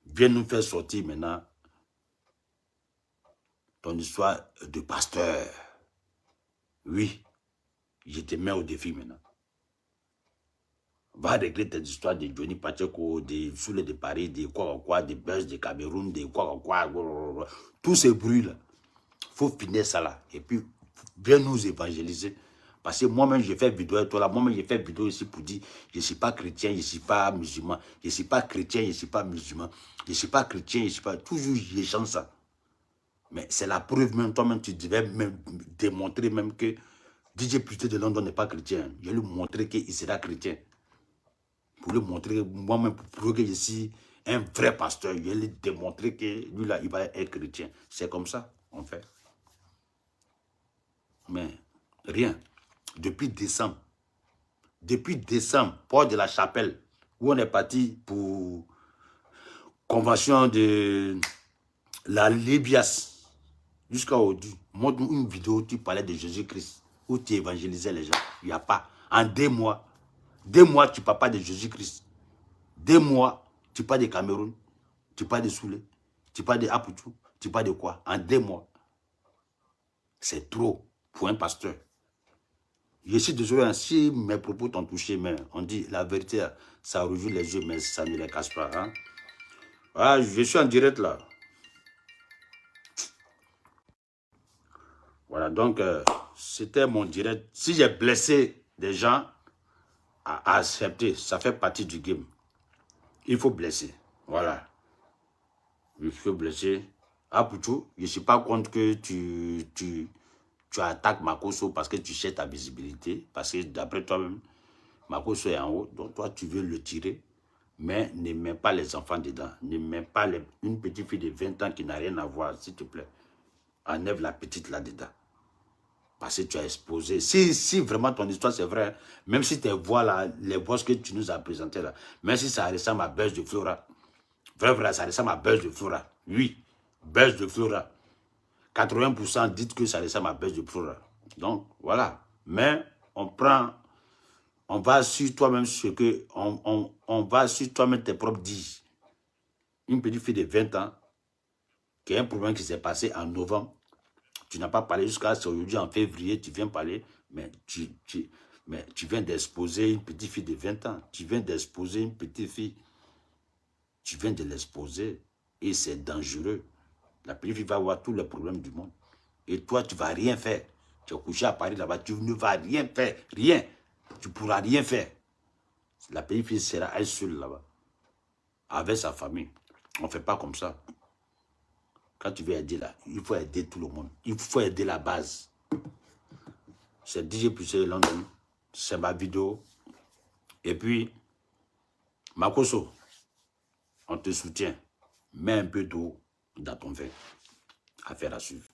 Speaker 2: Viens nous faire sortir maintenant ton histoire de pasteur. Oui, je te mets au défi maintenant. Va régler tes histoires de Johnny Pacheco, des Soulé de Paris, des quoi, des Belges de Cameroun, des quoi, tous ces bruits-là. Il faut finir ça là. Et puis, viens nous évangéliser. Parce que moi-même, j'ai fait vidéo et toi là. Moi-même, j'ai fait vidéo ici pour dire, je ne suis pas chrétien, je ne suis pas musulman. Je ne suis pas chrétien, je ne suis pas musulman. Je ne suis pas chrétien, je ne suis pas... Toujours, je chante ça. Mais c'est la preuve même, toi-même, tu devais même démontrer même que DJ Pluté de London n'est pas chrétien. Je vais lui montrer qu'il sera chrétien. Pour lui montrer, moi-même, pour prouver que je suis un vrai pasteur, je vais lui démontrer que lui, là, il va être chrétien. C'est comme ça, on fait. Mais rien. Depuis décembre, port de la Chapelle, où on est parti pour convention de la Libias, jusqu'à aujourd'hui, montre une vidéo où tu parlais de Jésus-Christ, où tu évangélisais les gens. Il n'y a pas. En 2 mois, 2 mois, tu ne parles pas de Jésus-Christ. 2 mois, tu parles de Cameroun, tu parles de Soulé, tu parles de Aputu, tu parles de quoi? En 2 mois. C'est trop pour un pasteur. Je suis désolé, si mes propos t'ont touché, mais on dit la vérité, ça rougit les yeux, mais ça ne les casse pas. Hein? Ah, je suis en direct là. Voilà, donc c'était mon direct. Si j'ai blessé des gens, à accepter, ça fait partie du game. Il faut blesser. Voilà. Il faut blesser. Ah, Poutou, je ne suis pas contre que tu attaques Makoso parce que tu cherches ta visibilité. Parce que d'après toi-même, Makoso est en haut. Donc toi, tu veux le tirer. Mais ne mets pas les enfants dedans. Ne mets pas une petite fille de 20 ans qui n'a rien à voir, s'il te plaît. Enlève la petite là-dedans. Parce que tu as exposé. Si vraiment ton histoire c'est vrai, même si tes voix là, les voix que tu nous as présentées là, même si ça ressemble à Buzz de Flora, vrai, ça ressemble à Buzz de Flora. Oui, Buzz de Flora. 80% dites que ça ressemble à Buzz de Flora. Donc, voilà. Mais on va sur toi-même ce que, on va sur toi-même tes propres dits. Une petite fille de 20 ans, qu'il y a un problème qui s'est passé en novembre. Tu n'as pas parlé jusqu'à aujourd'hui, en février, tu viens parler, mais tu viens d'exposer une petite fille de 20 ans. Tu viens d'exposer une petite fille. Tu viens de l'exposer et c'est dangereux. La petite fille va avoir tous les problèmes du monde. Et toi, tu ne vas rien faire. Tu es couché à Paris là-bas, tu ne vas rien faire. Rien. Tu ne pourras rien faire. La petite fille sera elle seule là-bas. Avec sa famille. On ne fait pas comme ça. Quand tu veux aider là, il faut aider tout le monde. Il faut aider la base. C'est DJ Pucé London. C'est ma vidéo. Et puis, Makoso, on te soutient. Mets un peu d'eau dans ton verre. Affaire à suivre.